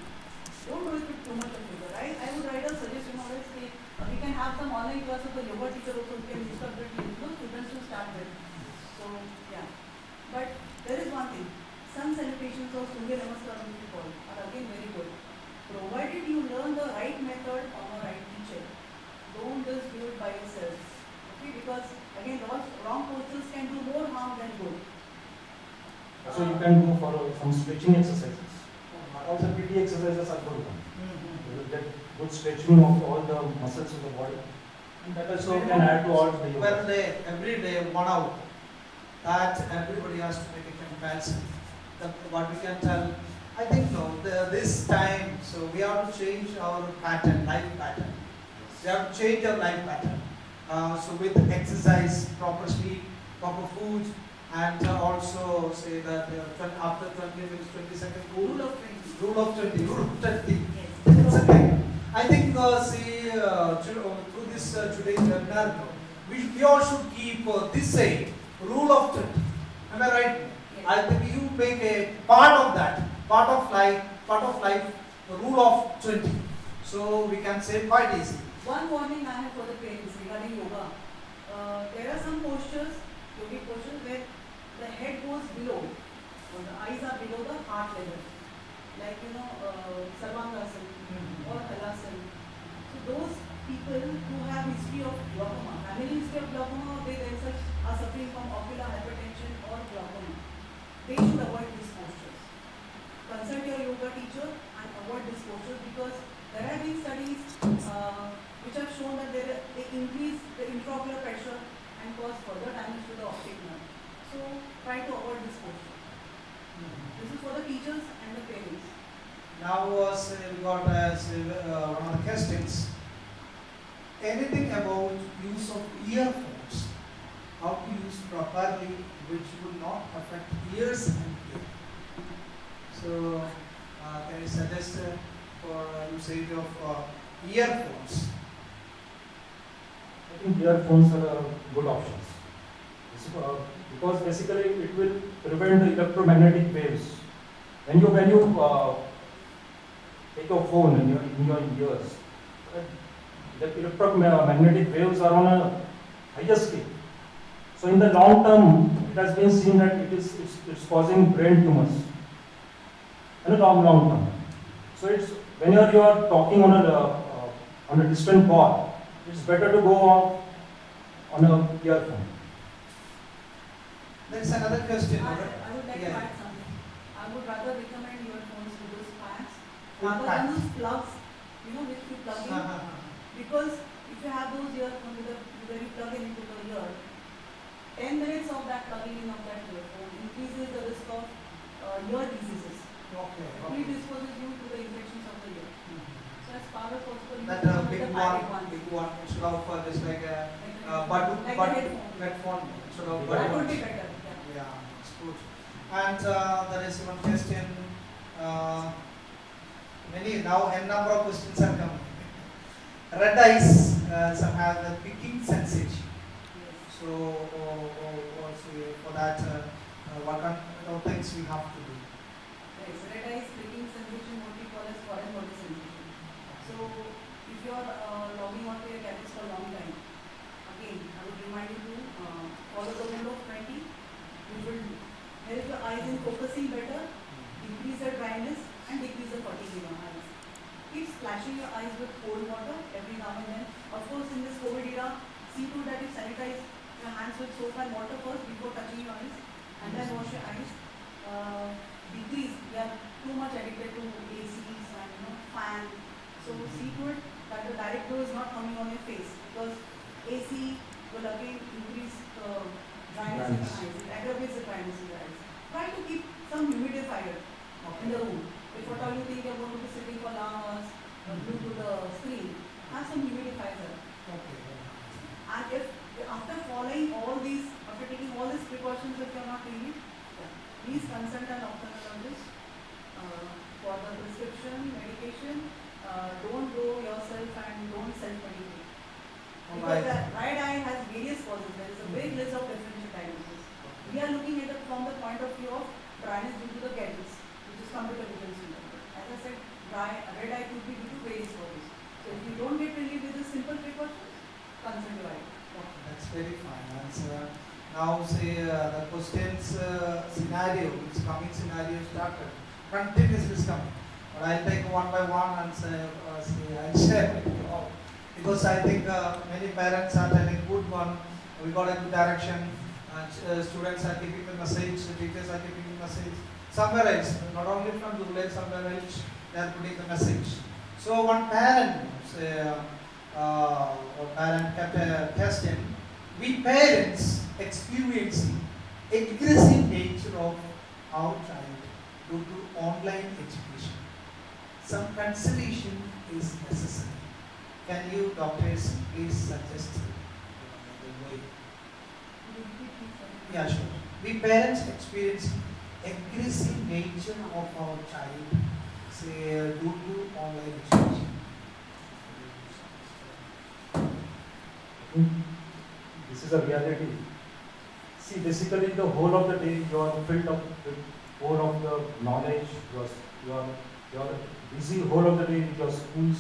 Don't do it with too much of yoga. I would rather suggest, always say, we can have some online class of the yoga teacher also who can instruct the students to start with. So, yeah. But there is one thing. Sun salutations or Surya Namaskaram, which we call, are again very good. Provided you learn the right method from a right teacher. Don't just do it by yourself. Okay? Because, again, wrong postures can do more harm than good. So you can go for some stretching exercises. Also PT exercises are good one. You will get good stretching of all the muscles of the body. And that also can add to all the yoga. Per day, every day, 1 hour. That everybody has to make a comparison. What we can tell, I think no, this time, so we have to change our pattern, life pattern. We have to change our life pattern. So with exercise, proper sleep, proper food, and also say that after 20 minutes, 20 seconds, Rule of 20. Rule of 20, rule of 20. Yes. It's okay. I think through this today's webinar, we all should keep this saying, rule of 20. Am I right? Yes. I think you make a part of that, part of life, the rule of 20. So we can say quite easy. One warning I have for the parents regarding yoga. There are some postures, yogic postures, where the head goes below, or the eyes are below the heart level. Like, Sarvangasana or Halasana. So those people who have history of glaucoma, family history of glaucoma, they themselves are suffering from ocular hypertension or glaucoma. They should avoid these postures. Consult your yoga teacher and avoid these postures, because there have been studies which have shown that they increase the intraocular pressure and cause further damage to the optic nerve. So try to avoid this posture. This is for the teachers and the parents. Now we got as one of the questions. Anything about use of earphones? How to use properly, which will not affect ears and ear. So can you suggest for usage of earphones? I think earphones are good options. Because basically it will prevent the electromagnetic waves. When you take your phone in your ears, the electromagnetic waves are on a higher scale. So in the long term, it has been seen that it's causing brain tumors. In the long term. So it's when you are talking on a distant call, it's better to go on a earphone. There's another question. I would like to Yeah. add something. I would rather recommend your rather pack. than those plugs, which you plug in. Because if you have those earphones where you plug in into the ear, 10 minutes of that plugging in of that earphone increases the risk of ear diseases. Okay. Predisposes you to the infections of the ear. So as far as possible, you That use big the one, pirate ones. big one, instead of this like a Like a headphone, instead of That would buds. be better. Yeah. Yeah, it's good. And there is one question. Now a number of questions are coming. Red eyes, some have the picking sensation. Yes. So, for that, what kind of things we have to do? Yes, red eyes, clicking sensation, what we call as foreign body sensation. So, if you are logging onto your gadgets for a long time, again, I would remind you to follow the rule of 20, which will help your eyes in focusing better, decrease the dryness, and decrease the fatigue in your eyes. Keep splashing your eyes with cold water every now and then. Of course, in this COVID era, see to that you sanitize your hands with soap and water first before touching your eyes, and then wash your eyes. Decrease. We are too much addicted to ACs and fan. So see to it that the direct glow is not coming on your face, because AC will again increase the dryness in your eyes. It aggravates the dryness in your eyes. Try to keep some humidifier in the room. If at all you think you're going to be sitting for long hours glued to the screen, have some humidifier. Okay. And if after following all these, after taking all these precautions, if you're not really, please consult an ophthalmologist for the prescription, medication. Don't go yourself and don't self-medicate. Because the right eye has various causes. There is a big list of differential diagnosis. We are looking at it from the point of view of dryness due to the gadgets, which is computer vision syndrome. As I said, red eye could be due to various causes. So if you don't get relief with the simple precautions, consult your eye. Okay, that's very fine. And now say the questions scenario, which coming scenario started, continuously is coming. But I'll take one by one and I'll share with you all. Because I think many parents are telling good one, we got a good direction, students are keeping the message, teachers are keeping the message. Somewhere else, not only from the village, somewhere else, they are putting the message. So one parent, kept a question, we parents experiencing aggressive nature of our child due to online education. Some consideration is necessary. Can you, doctors, please suggest the way? Yeah, sure. We parents experience aggressive nature of our child, say, due to online education. This is a reality. See, basically the whole of the day you are filled up with whole of the knowledge, you are busy whole of the day with your schools,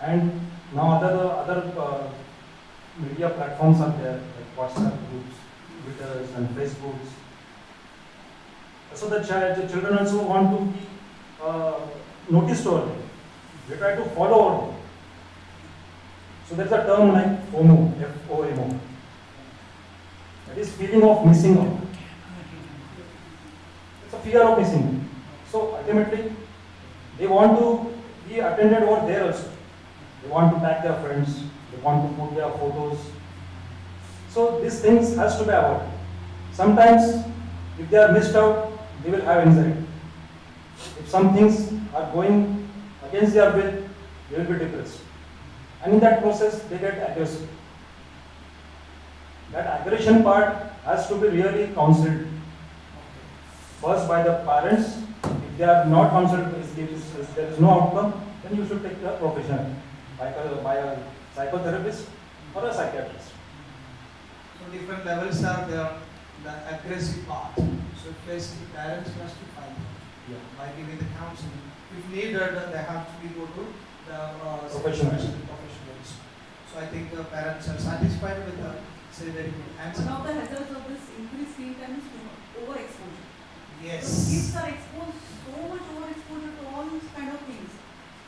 and now other media platforms are there, like WhatsApp groups, Twitters and Facebooks. So the children also want to be noticed over there. They try to follow over there. So there's a term like FOMO, F-O-M-O. That is feeling of missing out. It's a fear of missing out. So ultimately, they want to be attended over there also. They want to tag their friends. They want to put their photos. So these things has to be avoided. Sometimes, if they are missed out, they will have anxiety. If some things are going against their will, they will be depressed. And in that process, they get aggressive. That aggression part has to be really counseled. First by the parents. If they are not counseled, if there is no outcome, then you should take a professional, by a psychotherapist or a psychiatrist. So different levels are there. The aggressive part. So first the parents must be fine by giving the counseling. If needed, they have to go to the professionals. So I think the parents are satisfied with the very good answer. One of the hazards of this increased screen time is overexposure. Yes. So kids are exposed, so much overexposure to all these kind of things,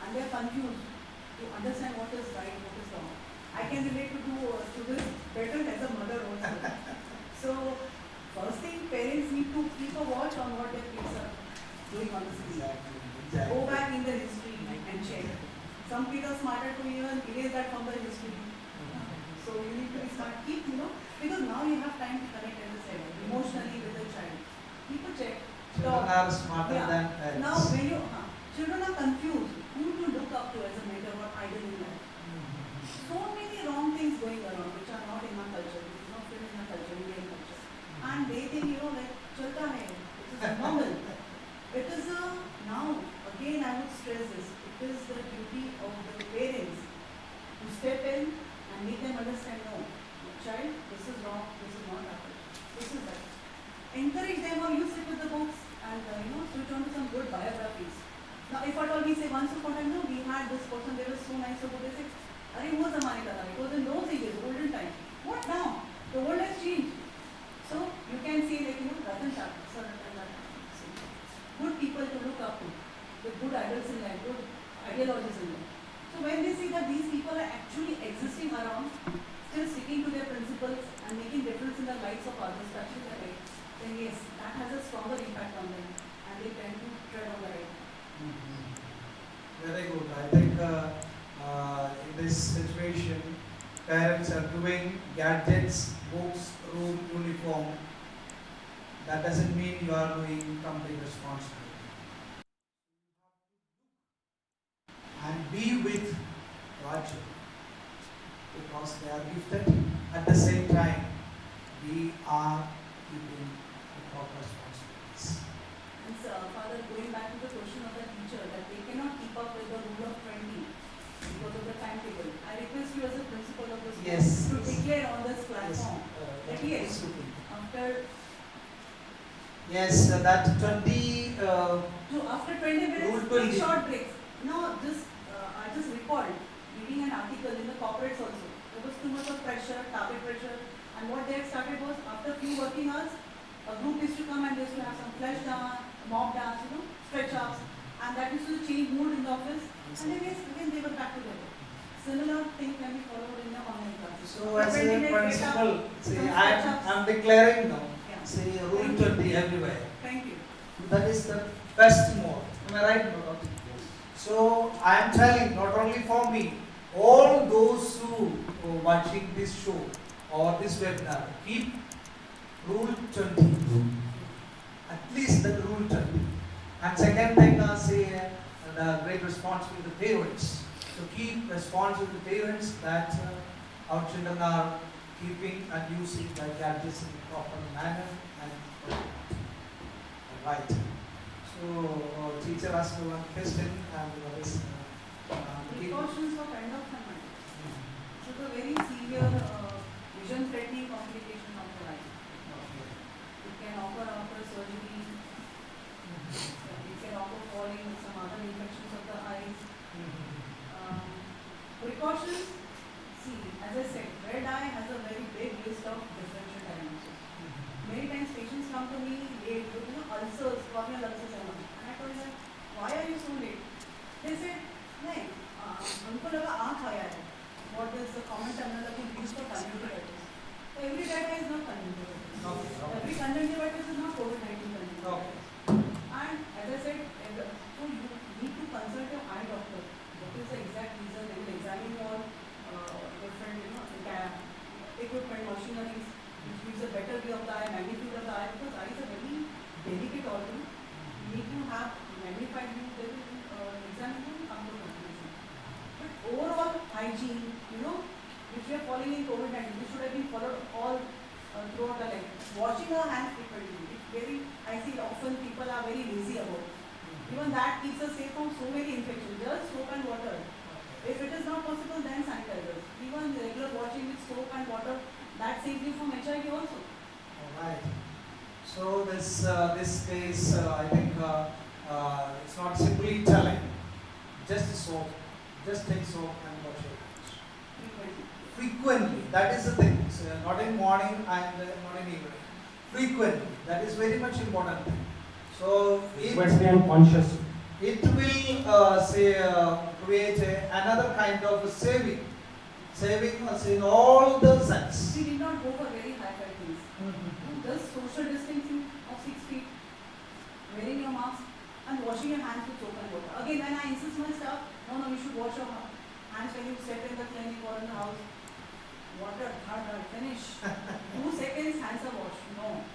and they are confused to understand what is right, what is wrong. I can relate to this better as a mother also. So first thing, parents need to keep a watch on what their kids are doing on the screen. Exactly. Go back in the history enough time to connect, as I said, emotionally with the child. People check. Children are smarter Yeah. than parents. Now, when you, children are confused who to look up to as a mentor or idol in life. So many wrong things going around which are not in our culture, which is not fit in our culture, Indian culture. And they think, like, chalta hai, it is normal. It is now, again I would stress this, it is the duty of the parents to step in and make them understand, no, child, this is wrong, this is not right, this is right. Encourage them, or you sit with the books and switch on to some good biographies. Now, if at all we say once upon a time, no, we had this person, they were so nice, so good, they say, "Arey, wo zamane ka tha." It was in those ages, olden time. What now? The world has changed. So you can see, like, Ratan Tata, Sir Ratan Tata, good people to look up to, with good idols in life, good ideologies in life. So when they see that these people are actually existing around, still sticking to their principles and making difference in the lives of others, touching the right, then yes, that has a stronger impact on them, and they tend to tread on the right. Very good. I think in this situation, parents are doing gadgets, books, room, uniform. That doesn't mean you are doing complete responsibility. And be with your children because they are gifted. At the same time, we are keeping the proper responsibilities. And Father, going back to the question of the teacher, that they cannot keep up with the rule of 20 because of the timetable. I request you as a principal of the school Yes, to yes. declare on this platform that yes, after Yes, that 20. after 20 minutes, Rule take 20. short breaks. Now, I just recalled reading an article in the corporates also. There was too much of pressure, target pressure, and what they had started was after few working hours, a group used to come and they used to have some flash dance, mob dance, stretch ups, and that used to change mood in the office. And then yes, again they were back together. Similar thing can be followed in the online classes. So as a 20 minutes principal, get see, up, I'm declaring now. Yeah. See, rule 20 everywhere. Thank you. That is the best mode. Am I right, Bhagat? So I am telling, not only for me, all those who are watching this show or this webinar, keep rule 20. At least the rule 20. And second thing, the great responsibility of the parents. To keep responsible to parents that our children are keeping and using the gadgets in a proper manner and right. So, teacher asked me one question and what is Precautions for kind of mind. So the very severe vision threatening complication of the eye. It can occur after surgery. It can occur falling with some other infections of the eyes. Precautions. See, as I said, red eye has a very big list of differential diagnoses. Many times patients come to me late with ulcers, corneal ulcers and all. And I told them, why are you so late? They said, नहीं, हमको लगा आँख आया है. What is the common terminology used for conjunctivitis? So every red eye is not conjunctivitis. Every conjunctivitis is not COVID-19 conjunctivitis. And as I said, so you need to consult your eye doctor. What is the exact reason? They will examine your different, equipment, machineries, which gives a better view of the eye, magnitude of the eye, because eye is a very delicate organ. You need to have magnified view. They will examine you and come to conclusion. But overall hygiene, which we are following in COVID-19, this should have been followed all throughout the life. Washing our hands frequently. I see often people are very lazy about it. Even that keeps us safe from so many infections. Just soap and water. If it is not possible, then sanitizers. Even regular washing with soap and water, that saves you from HIV also. Alright. So this case, I think it's not simply telling. Just soap. Just take soap and wash your hands. Frequently. That is the thing. So not in morning and not in evening. Frequently. That is very much important thing. So Frequently and conscious. it will create another kind of saving in all the sense. We did not go for very high-five things. Just social distancing of 6 feet, wearing your mask, and washing your hands with soap and water. Again, when I insist my staff, no, you should wash your hands when you step in the clinic or in the house. Water, hard, finish. 2 seconds, hands are washed. No.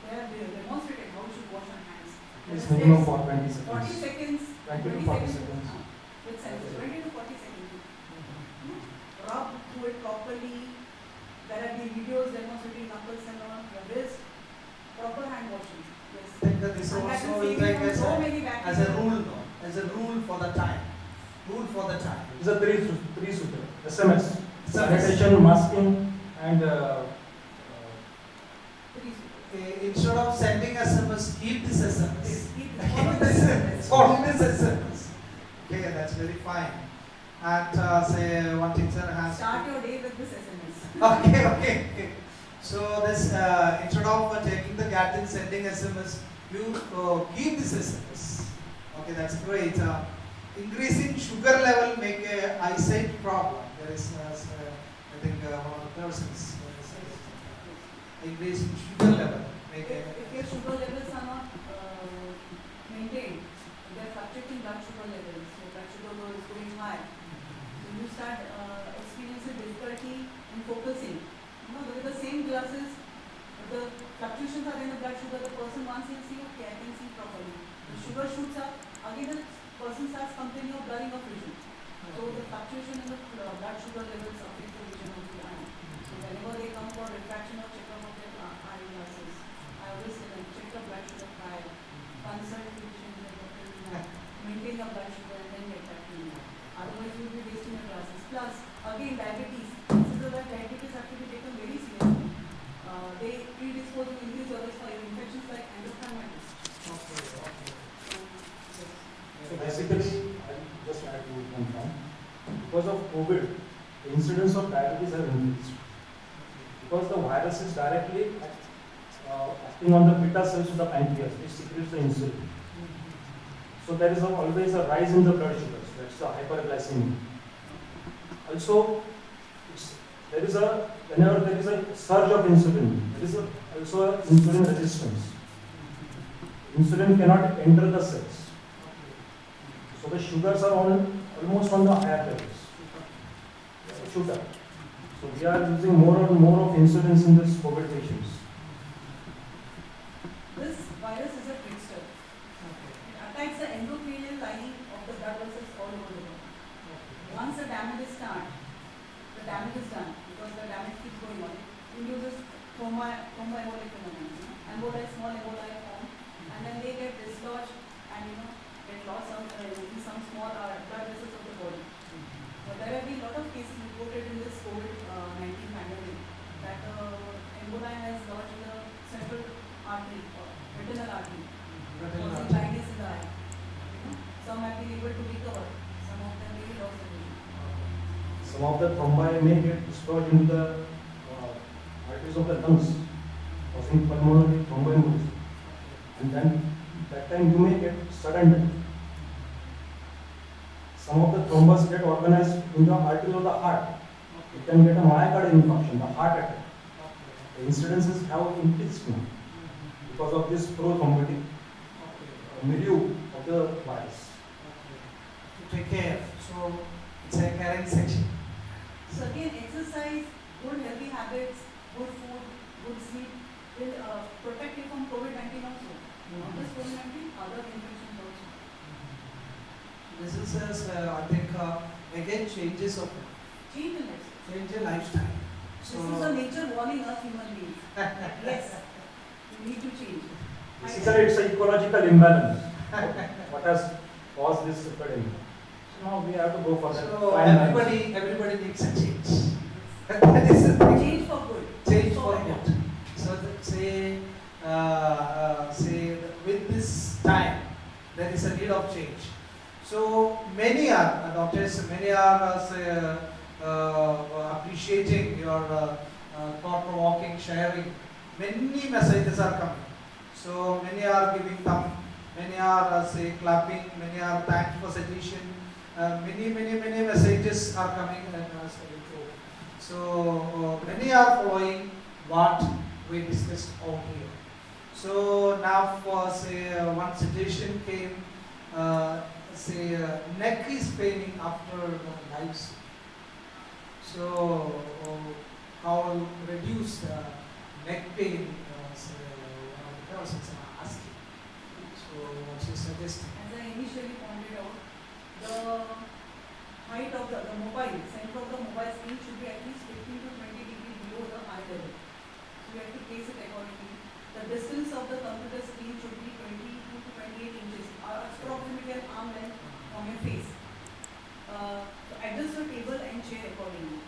They have demonstrated how you should wash your hands. It's There are minimum steps. for 20 40 seconds. seconds. 20 to 40 seconds. With senses. 20 to 40 seconds. Rub through it properly. There have been videos demonstrating knuckles and all. Your wrist. Proper hand washing. Yes. I think that this And that also will will save you take from as so a, many as a bacteria. rule, no? As a rule for the time. Rule for the time. It's a three sutra. SMS. SMS. Sanitation, masking, and Instead of sending SMS, keep this SMS. Follow this. Follow this SMS. Okay, that's very fine. And say one teacher has. Start your day with this SMS. Okay. So this instead of taking the gadget, sending SMS, you keep this SMS. Okay, that's great. Increasing sugar level make a eyesight problem. There is, I think, one of the persons. Increasing sugar level make a. If your sugar levels are not maintained, they are fluctuating blood sugar levels, your blood sugar level is going high. So you start experiencing difficulty in focusing. You know, with the same glasses, the fluctuations are in the blood sugar, the person once will see, okay, I can see properly. The sugar shoots up, again the person starts complaining of blurring of vision. So the fluctuation in the blood sugar levels affect the vision of the eye. So whenever they come for refraction or checkup of their eyeglasses, I always say them, check the blood sugar high, consult physician, maintain the blood sugar and then get back to you. Otherwise you will be wasting your glasses. Plus, again diabetes. This is why diabetes have to be taken very seriously. They predispose to increase your risk for infections like endophthalmitis. so basically, I'll just add to one point. Because of COVID, the incidence of diabetes have increased. Because the virus is directly acting on the beta cells of the pancreas, which secretes the insulin. So there is always a rise in the blood sugars. That's the hyperglycemia. Also, whenever there is a surge of insulin, there is also a insulin resistance. Insulin cannot enter the cells. So the sugars are almost on the higher levels. Sugar. So we are using more and more of insulins in this COVID patients. This virus is a trickster. It attacks the endothelial lining of the blood vessels all over the body. Once the damage is done, because the damage keeps going on. It induces thromboembolic phenomena. Emboli, small emboli form, and then they get dislodged and get lost in some small blood vessels of the body. But there have been a lot of cases reported in this COVID-19 pandemic that emboli has lodged in the central artery or retinal artery, causing blindness in the eye. Some have been able to recover, some of them really lost their vision. Some of the thrombi may get dislodged into the arteries of the lungs, causing pulmonary thromboembolism. And then that time you may get sudden death. Some of the thrombus get organized in the arteries of the heart. You can get a myocardial infarction, the heart attack. The incidences have increased now because of this prothrombotic milieu of the virus. To take care. So it's a caring section. So again, exercise, good healthy habits, good food, good sleep will protect you from COVID-19 also. Not just COVID-19, other infections also. This is, I think, again changes of Change in lifestyle. change in lifestyle. This is the nature warning us human beings. Yes, we need to change. Basically, it's an ecological imbalance. What has caused this epidemic? So now we have to go for that. So fine balance. everybody needs a change. That is the thing. Change for good. Change for better. good. So say with this time there is a need of change. So many are doctors, many are appreciating your thought-provoking sharing. Many messages are coming. So many are giving thumb, many are clapping, many are thank you for suggestion. Many messages are coming and so many are following what we discussed out here. So now for one suggestion came, neck is paining after the night. So how reduce neck pain, so one of the persons are asking. So what she's suggesting. As I initially pointed out, the height of the mobile, center of the mobile screen should be at least 15 to 20 degrees below the eye level. So you have to place it accordingly. The distance of the computer screen should be 22 to 28 inches, approximately an arm length from your face. So adjust your table and chair accordingly.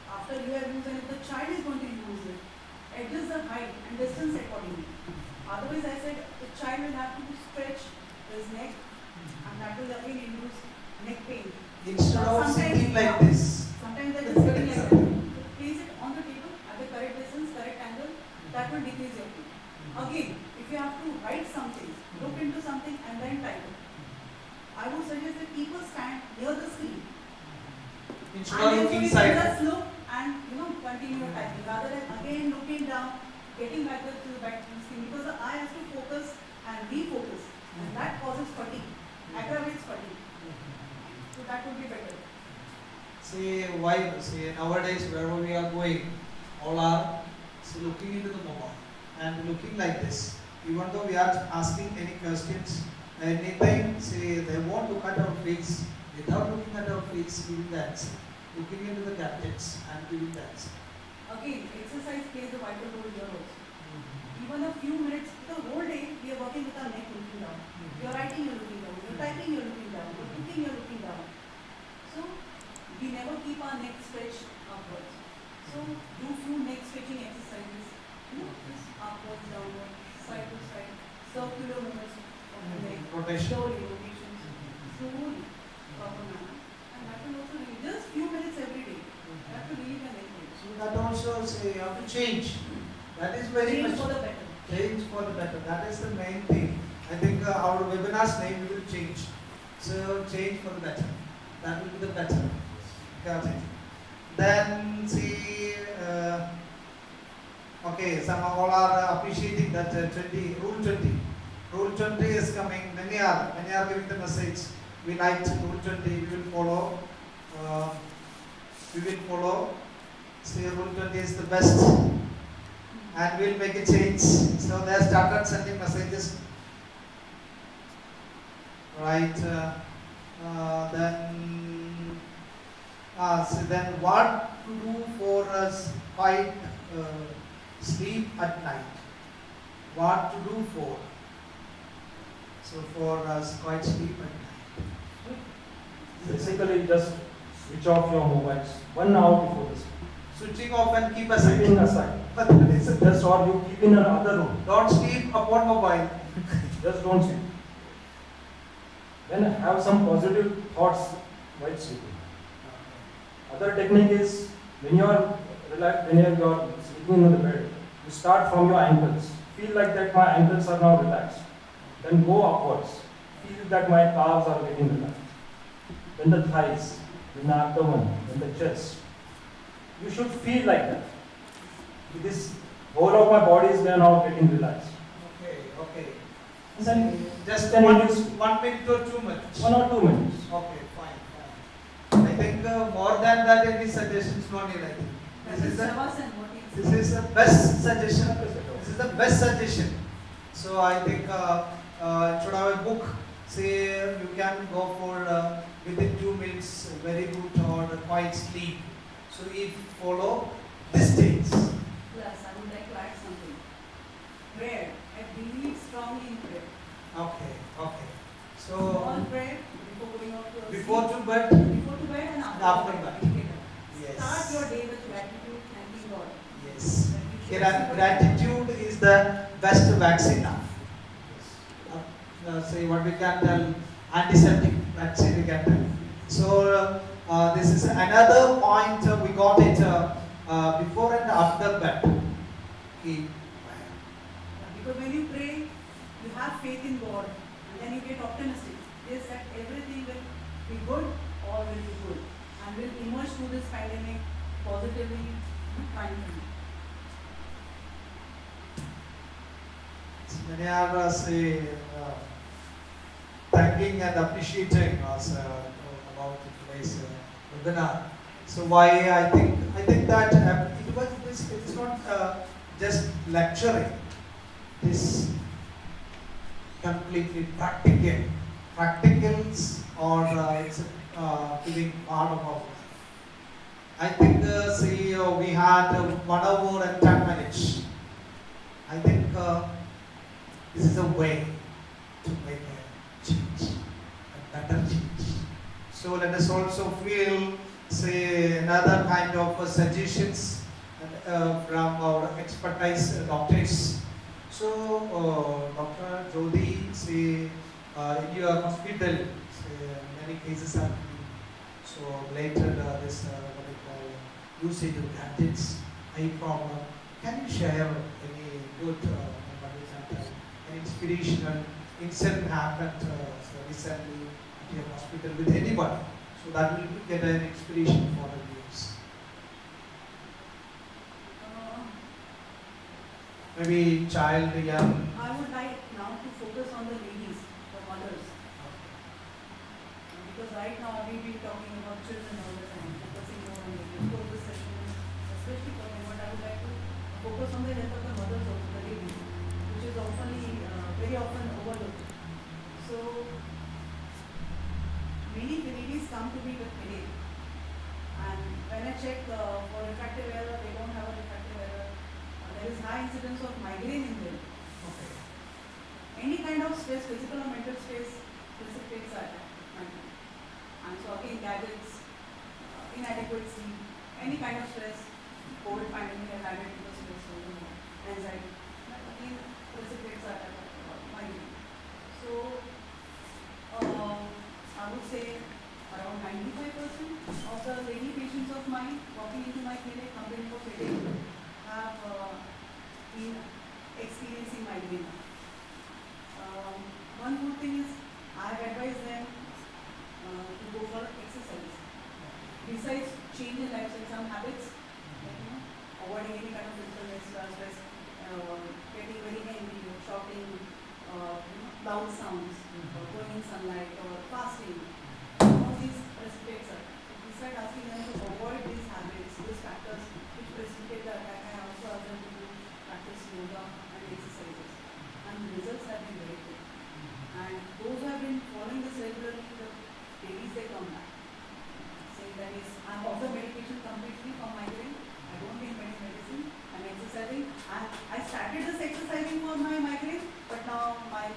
After you have used and if the child is going to use it, adjust the height and distance accordingly. Otherwise, I said the child will have to stretch his neck and that will again induce neck pain. Instead of Sometimes- sitting like this. Sometimes they're just sitting like that. Place it on the table at the correct distance, correct angle, that will decrease your pain. Again, if you have to write something, look into something and then type it. I would suggest that people stand near the screen. Instead And of then looking you side. just look and continue your typing rather than again looking down, getting back to the screen because the eye has to focus and refocus and that causes fatigue, aggravates fatigue. So that would be better. See why? See nowadays wherever we are going, all are looking into the mobile and looking like this. Even though we are asking any questions, anything, see they want to cut our face. Without looking at our face, giving the answer. Looking into the gadgets and giving the answer. Again, exercise plays a vital role here also. Even a few minutes, the whole day we are working with our neck looking down. You're writing, you're looking down. You're typing, you're looking down. You're cooking, you're looking down. So we never keep our neck stretched upwards. So do few neck stretching exercises. Just upwards, downwards, side to side, circular movements of the neck. Rotation. Slowly, rotations, slowly, proper manner. And that will also relieve just few minutes every day. That will relieve your neck pain. So that also say you have to change. That is very Change much for the better. change for the better. That is the main thing. I think our webinar's name will change. So change for the better. That will be the better. Got it. Then see, okay, some all are appreciating that 20 rule 20. Rule 20 is coming. Many are giving the message. We like rule 20. We will follow. We will follow. See, rule 20 is the best. And we'll make a change. So they started sending messages. Right. Then what to do for us fight sleep at night? What to do for? So for us quiet sleep at night. Basically, just switch off your mobiles 1 hour before the sleep. Switching off and keep Keeping aside. aside. But it's a, Just or you keep in another room. don't sleep upon mobile. Just don't sleep. Then have some positive thoughts while sleeping. Other technique is when you are relaxed, when you are sleeping in the bed, you start from your ankles. Feel like that my ankles are now relaxed. Then go upwards. Feel that my calves are getting relaxed. Then the thighs, then the abdomen, then the chest. You should feel like that. This whole of my body is now getting relaxed. Okay. And then Just Then one, it is- 1 minute or 2 minutes. 1 or 2 minutes. Okay, fine. I think more than that, any suggestions no need. I think That this is is the Shavasana, what he this said. is the best suggestion. This is the best suggestion. So I think should have a book. Say you can go for within 2 minutes, very good or quiet sleep. So if follow this stage. Plus, I would like to add something. Prayer. I believe strongly in prayer. Okay. So Small prayer before going out to before to bed. before to bed and After bed. Yes. Start your day with gratitude, thanking God. Yes. That you should- Gratitude is the best vaccine now. Say what we can tell, antiseptic vaccine we can tell. So this is another point we got it before and after bed. Keep Because when you pray, you have faith in God, and then you get optimistic. Yes, that everything will be good, all will be good, and will emerge through this pandemic positively, finally. many are say thanking and appreciating us about today's webinar. So why I think that it is not just lecturing. It is completely practical. Practicals or it's giving part of our life. I think we had 1 hour and 10 minutes. I think this is a way to make a change, a better change. So let us also feel, say, another kind of suggestions from our expertise doctors. So, Dr. Jodi, say, in your hospital, say, many cases are been so related this what we call usage of gadgets, eye problem. Can you share any good memories and any inspirational incident happened so recently at your hospital with anybody? So that will get an inspiration for the viewers. Maybe child, young. I would like now to focus on the ladies, the mothers. Because right now we've been talking about children all the time, focusing more on the ladies. So this session is especially for them, but I would like to focus on the health of the mothers also, the ladies, which is very often overlooked. So many ladies come to me with headache, and when I check for refractive error, they don't have a refractive error. There is high incidence of migraine in them. Okay. Any kind of stress, physical or mental stress, precipitates that migraine. And so again, gadgets, inadequate sleep, any kind of stress, COVID pandemic has added to the stress, anxiety, that again precipitates that migraine. So I would say around 95% of the lady patients of mine walking into my clinic complaining of headache have been experiencing migraine. One good thing is I have advised them to go for exercise. Besides change in lifestyle, some habits, like, avoiding any kind of physical stress, getting very angry, shouting, loud sounds, going in sunlight, or fasting. All these precipitates are. Besides asking them to avoid these habits, these factors which precipitate the attack, I also ask them to practice yoga and exercises. And the results have been very good. And those who have been following this regularly, the ladies, they come back. Saying that is, I'm off the medication completely for migraine. I don't take any medicine. I'm exercising. I started this exercising for my migraine, but now my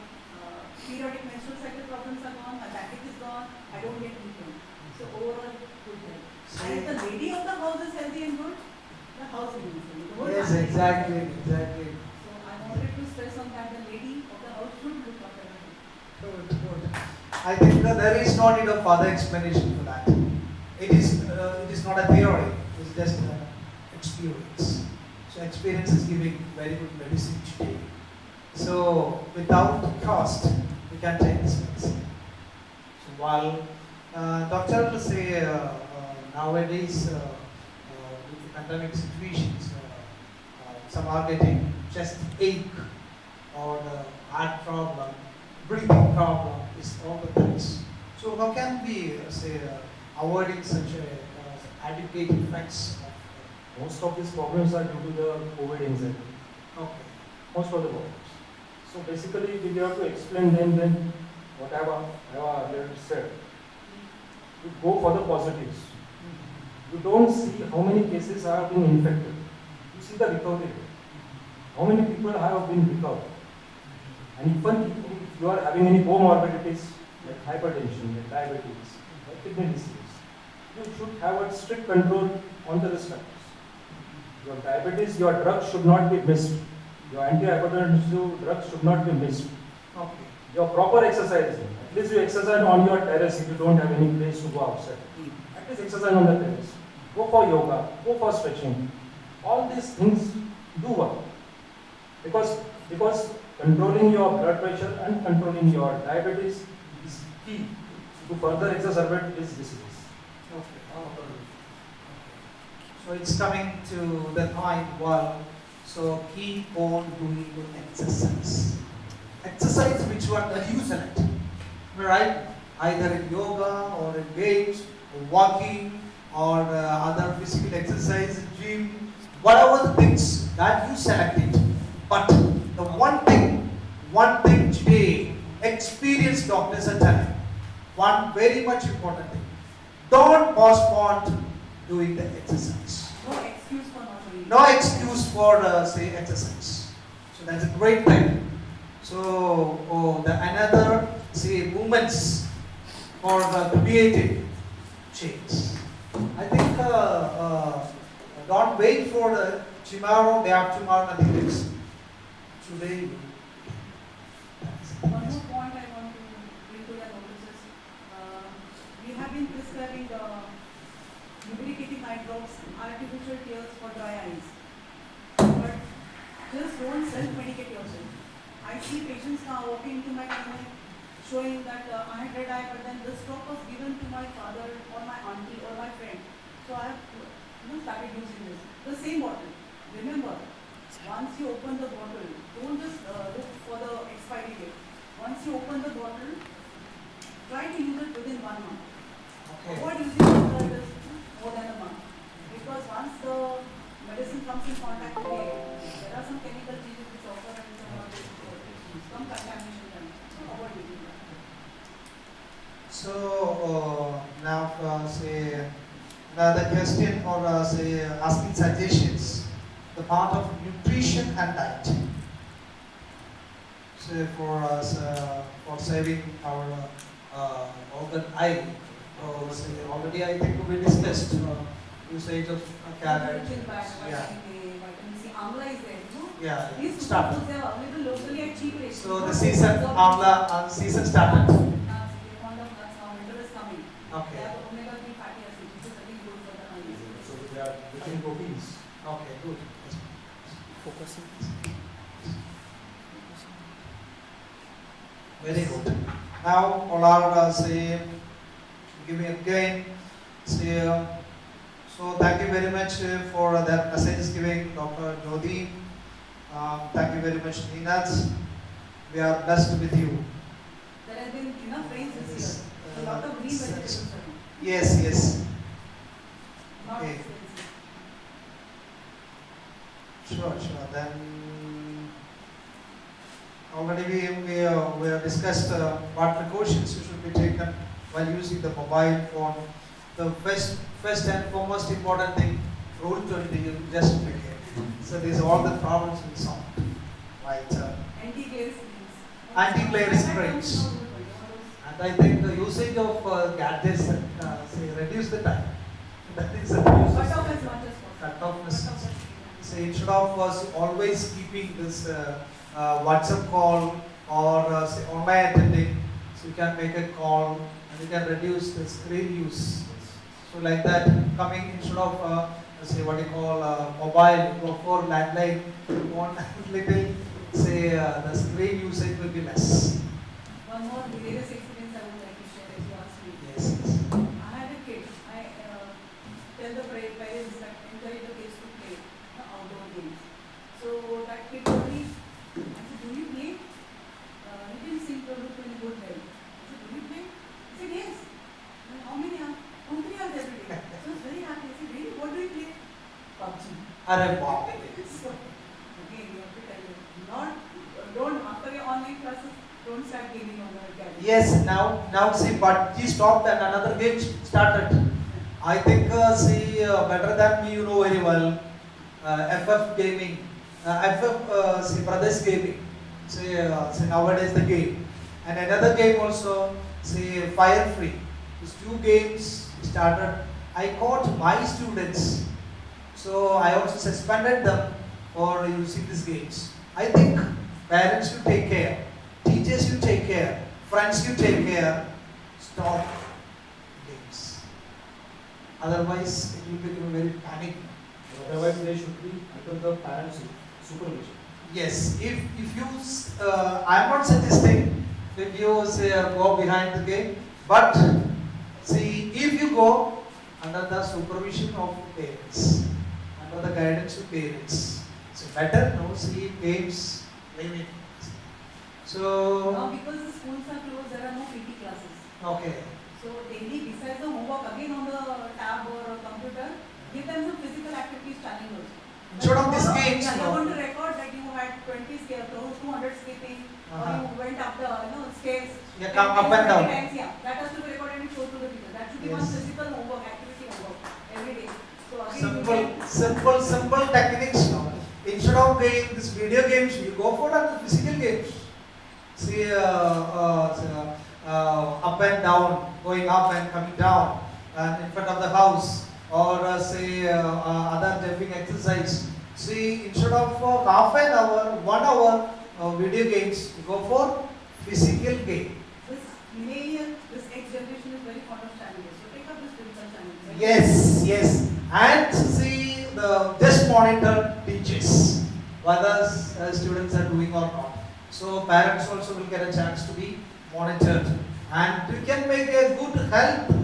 periodic menstrual cycle problems are gone, my backache is gone, I don't get weekend. So overall, good health. And if the lady of the house is healthy and good, the house will be healthy. Yes, exactly. So I wanted to stress on that the lady of the house should look after her health. Good. I think there is no need of further explanation for that. It is not a theory. It's just an experience. So experience is giving very good medicine today. So without cost, we can take this medicine. So while doctor will say nowadays with the pandemic situations, some are getting chest ache or the heart problem, breathing problem, is all the things. So how can we say avoiding such adequate effects of Most of these problems are due to the COVID anxiety. okay. Most of the problems. So basically, we have to explain then what I have earlier said. You go for the positives. You don't see how many cases have been infected. You see the recovery rate. How many people have been recovered. And even if you are having any comorbidities like hypertension, like diabetes, like kidney disease, you should have a strict control on the risk factors. Your diabetes, your drugs should not be missed. Your antihypertensive drugs should not be missed. Okay. Your proper exercise. At least you exercise on your terrace if you don't have any place to go outside. At least exercise on the terrace. Go for yoga, go for stretching. All these things do work. Because controlling your blood pressure and controlling your diabetes is key to further exacerbate this disease. Okay. So it's coming to the point, well, so keep on doing good exercise. Exercise which you are using it, right? Either in yoga or in weights or walking or other physical exercise, gym, whatever the things that you select one very much important thing. Don't postpone doing the exercise. No excuse for not doing. No excuse for say exercise. So that's a great thing. So the another say movements for creative change. I think don't wait for the tomorrow, day after tomorrow, nothing else. Today. One more point I want to bring to your notice is, we have been prescribing lubricating eye drops, artificial tears for dry eyes. But just don't self-medicate yourself. I see patients now walking into my clinic showing that I had red eye, but then this drop was given to my father or my auntie or my friend. So I have started using this. The same bottle. Remember, once you open the bottle, don't just look for the expiry date. Once you open the bottle, try to use it within 1 month. Okay. Avoid using it more than a month. Because once the medicine comes in contact with the air, there are some chemical changes which occur and some contamination comes. So avoid using that. So now say another question or say asking suggestions. The part of nutrition and diet. So for us for saving our organ eye. Say already I think we discussed usage of carrot. Nutrition bag, Yeah. vitamin C, amla is there, no? Yeah. These Start. superfoods, they are available locally at cheap rates. So the season amla season started. They found out that's now winter is coming. They Okay. have omega-3 fatty acids, which is very good for the eyes. So they are within proteins. Okay. Good. Focusing. Very good. Now all are say give me again say so thank you very much for that message giving Dr. Jodi. Thank you very much Neenat. We are blessed with you. There have been enough rains this year. A lot of green vegetables are in. Yes, yes. Not Okay. expensive. Sure. Then already we have discussed what precautions should be taken while using the mobile phone. The first and foremost important thing, rule 20, you just click it. So these are all the problems will solve. Right. Anti-glare screens. Anti-glare screens. And I think the usage of gadgets say reduce the time. That is a Cut off as much as possible. cut off Cut off as say instead of us always keeping this WhatsApp call or say online attending, so you can make a call and you can reduce the screen use. So like that, coming instead of say what you call mobile, go for landline, one little say the screen usage will be less. One more hilarious experience I would like to share if you ask me. Yes. I had a kid. I tell the parents that encourage the kids to play the outdoor games. So that kid told me, I said, do you play? He didn't seem to look in good health. I said, do you play? He said, yes. I said, how many hours? 2-3 hours every day. So I was very happy. I said, really? What do you play? PUBG. Wow. So again, you have to tell them, don't after your online classes, don't start gaming on the gadget. Yes, now see, but he stopped and another game started. I think see better than me, you know very well. FF gaming, FF see brothers gaming. See nowadays the game, and another game also see Fire Free. These two games started. I caught my students, so I also suspended them for using these games. I think parents should take care. Teachers, you take care. Friends, you take care. Stop games. Otherwise, it will become very panic. Otherwise, they should be under the parents' supervision. Yes, if you, I am not suggesting that you say go behind the game, but see, if you go under the supervision of parents, under the guidance of parents, so better no see games limit. So Now because the schools are closed, there are no PT classes. okay. So daily, besides the homework again on the tab or computer, give them some physical activities challenge also. Instead of these Tomorrow, games, yeah, no. you're going to record that you had 20 scale, 200 200 skipping, or you went up the stairs. Yeah, come up and down. Times, yeah. That has to be recorded and shown to the teacher. That should be one physical homework, activity homework every day. So again, Simple techniques now. Instead of playing these video games, you go for the physical games. See, up and down, going up and coming down, and in front of the house, or say other jumping exercise. See, instead of half an hour, 1 hour video games, you go for physical game. This millennial, this X generation is very fond of challenges. So take up this physical challenge. Right? Yes. And see, just monitor teachers, whether students are doing or not. So parents also will get a chance to be monitored, and we can make a good health,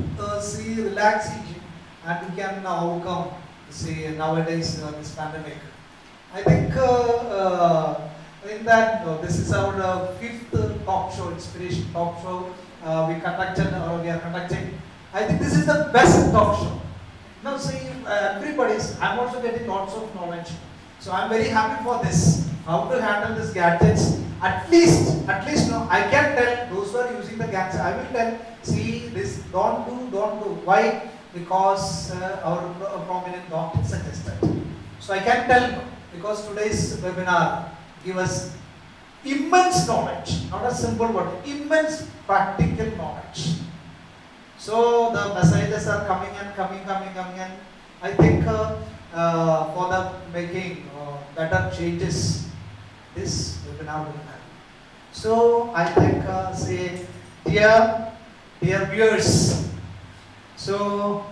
relaxation, and we can overcome, nowadays this pandemic. I think this is our fifth talk show, inspiration talk show we are conducting. I think this is the best talk show. Now see, I'm also getting lots of knowledge. So I'm very happy for this. How to handle these gadgets. At least now I can tell those who are using the gadgets, I will tell, see this, don't do. Why? Because our prominent doctor suggested. So I can tell, because today's webinar gives us immense knowledge, not a simple word, immense practical knowledge. So the messages are coming and I think for the making better changes, this webinar will help. So I think, dear viewers, so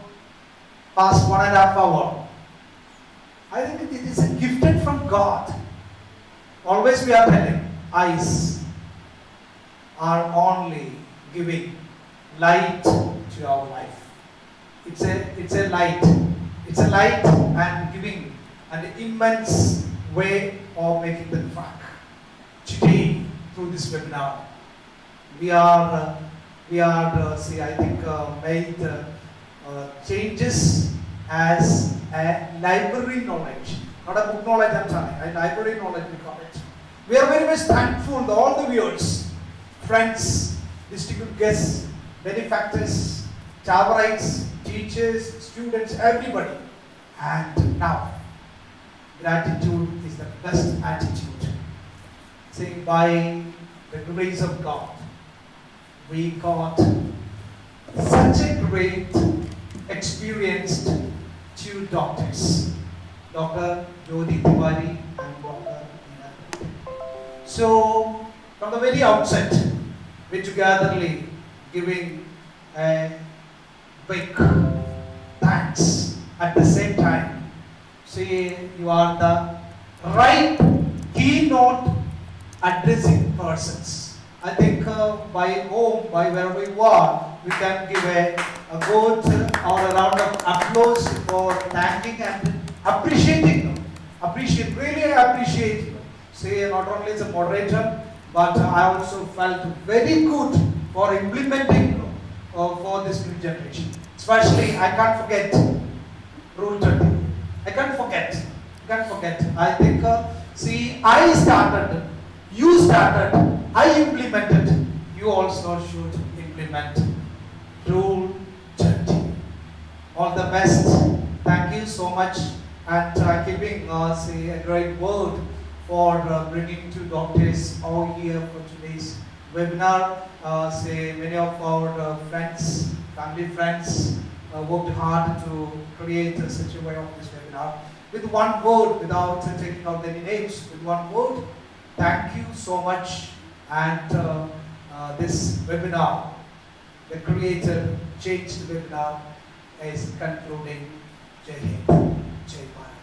past 1.5 hours, I think it is a gifted from God. Always we are telling, eyes are only giving light to our life. It's a light. It's a light and giving an immense way of making the track. Today, through this webinar, we are made changes as a library knowledge, not a book knowledge. I'm telling, a library knowledge we call it. We are very much thankful to all the viewers, friends, distinguished guests, benefactors, Chavarites, teachers, students, everybody. And now, gratitude is the best attitude. Saying by the grace of God, we got such a great, experienced two doctors, Dr. Jyoti Tiwari and Dr. Neena. So, from the very outset, we togetherly giving a big thanks at the same time. See, you are the right keynote addressing persons. I think by home, by wherever you are, we can give a good or a round of applause for thanking and appreciating them. Really appreciate you. See, not only as a moderator, but I also felt very good for implementing for this new generation. Especially, I can't forget Rule 30. I can't forget. I think, I started, you started, I implemented, you also should implement Rule 30. All the best. Thank you so much, and giving a great word for bringing two doctors all here for today's webinar. Many of our friends, family friends, worked hard to create such a way of this webinar. With one word, without taking out any names, with one word, thank you so much. And this webinar, the creator changed the webinar, is concluding. Jai Hind, Jai Bharat.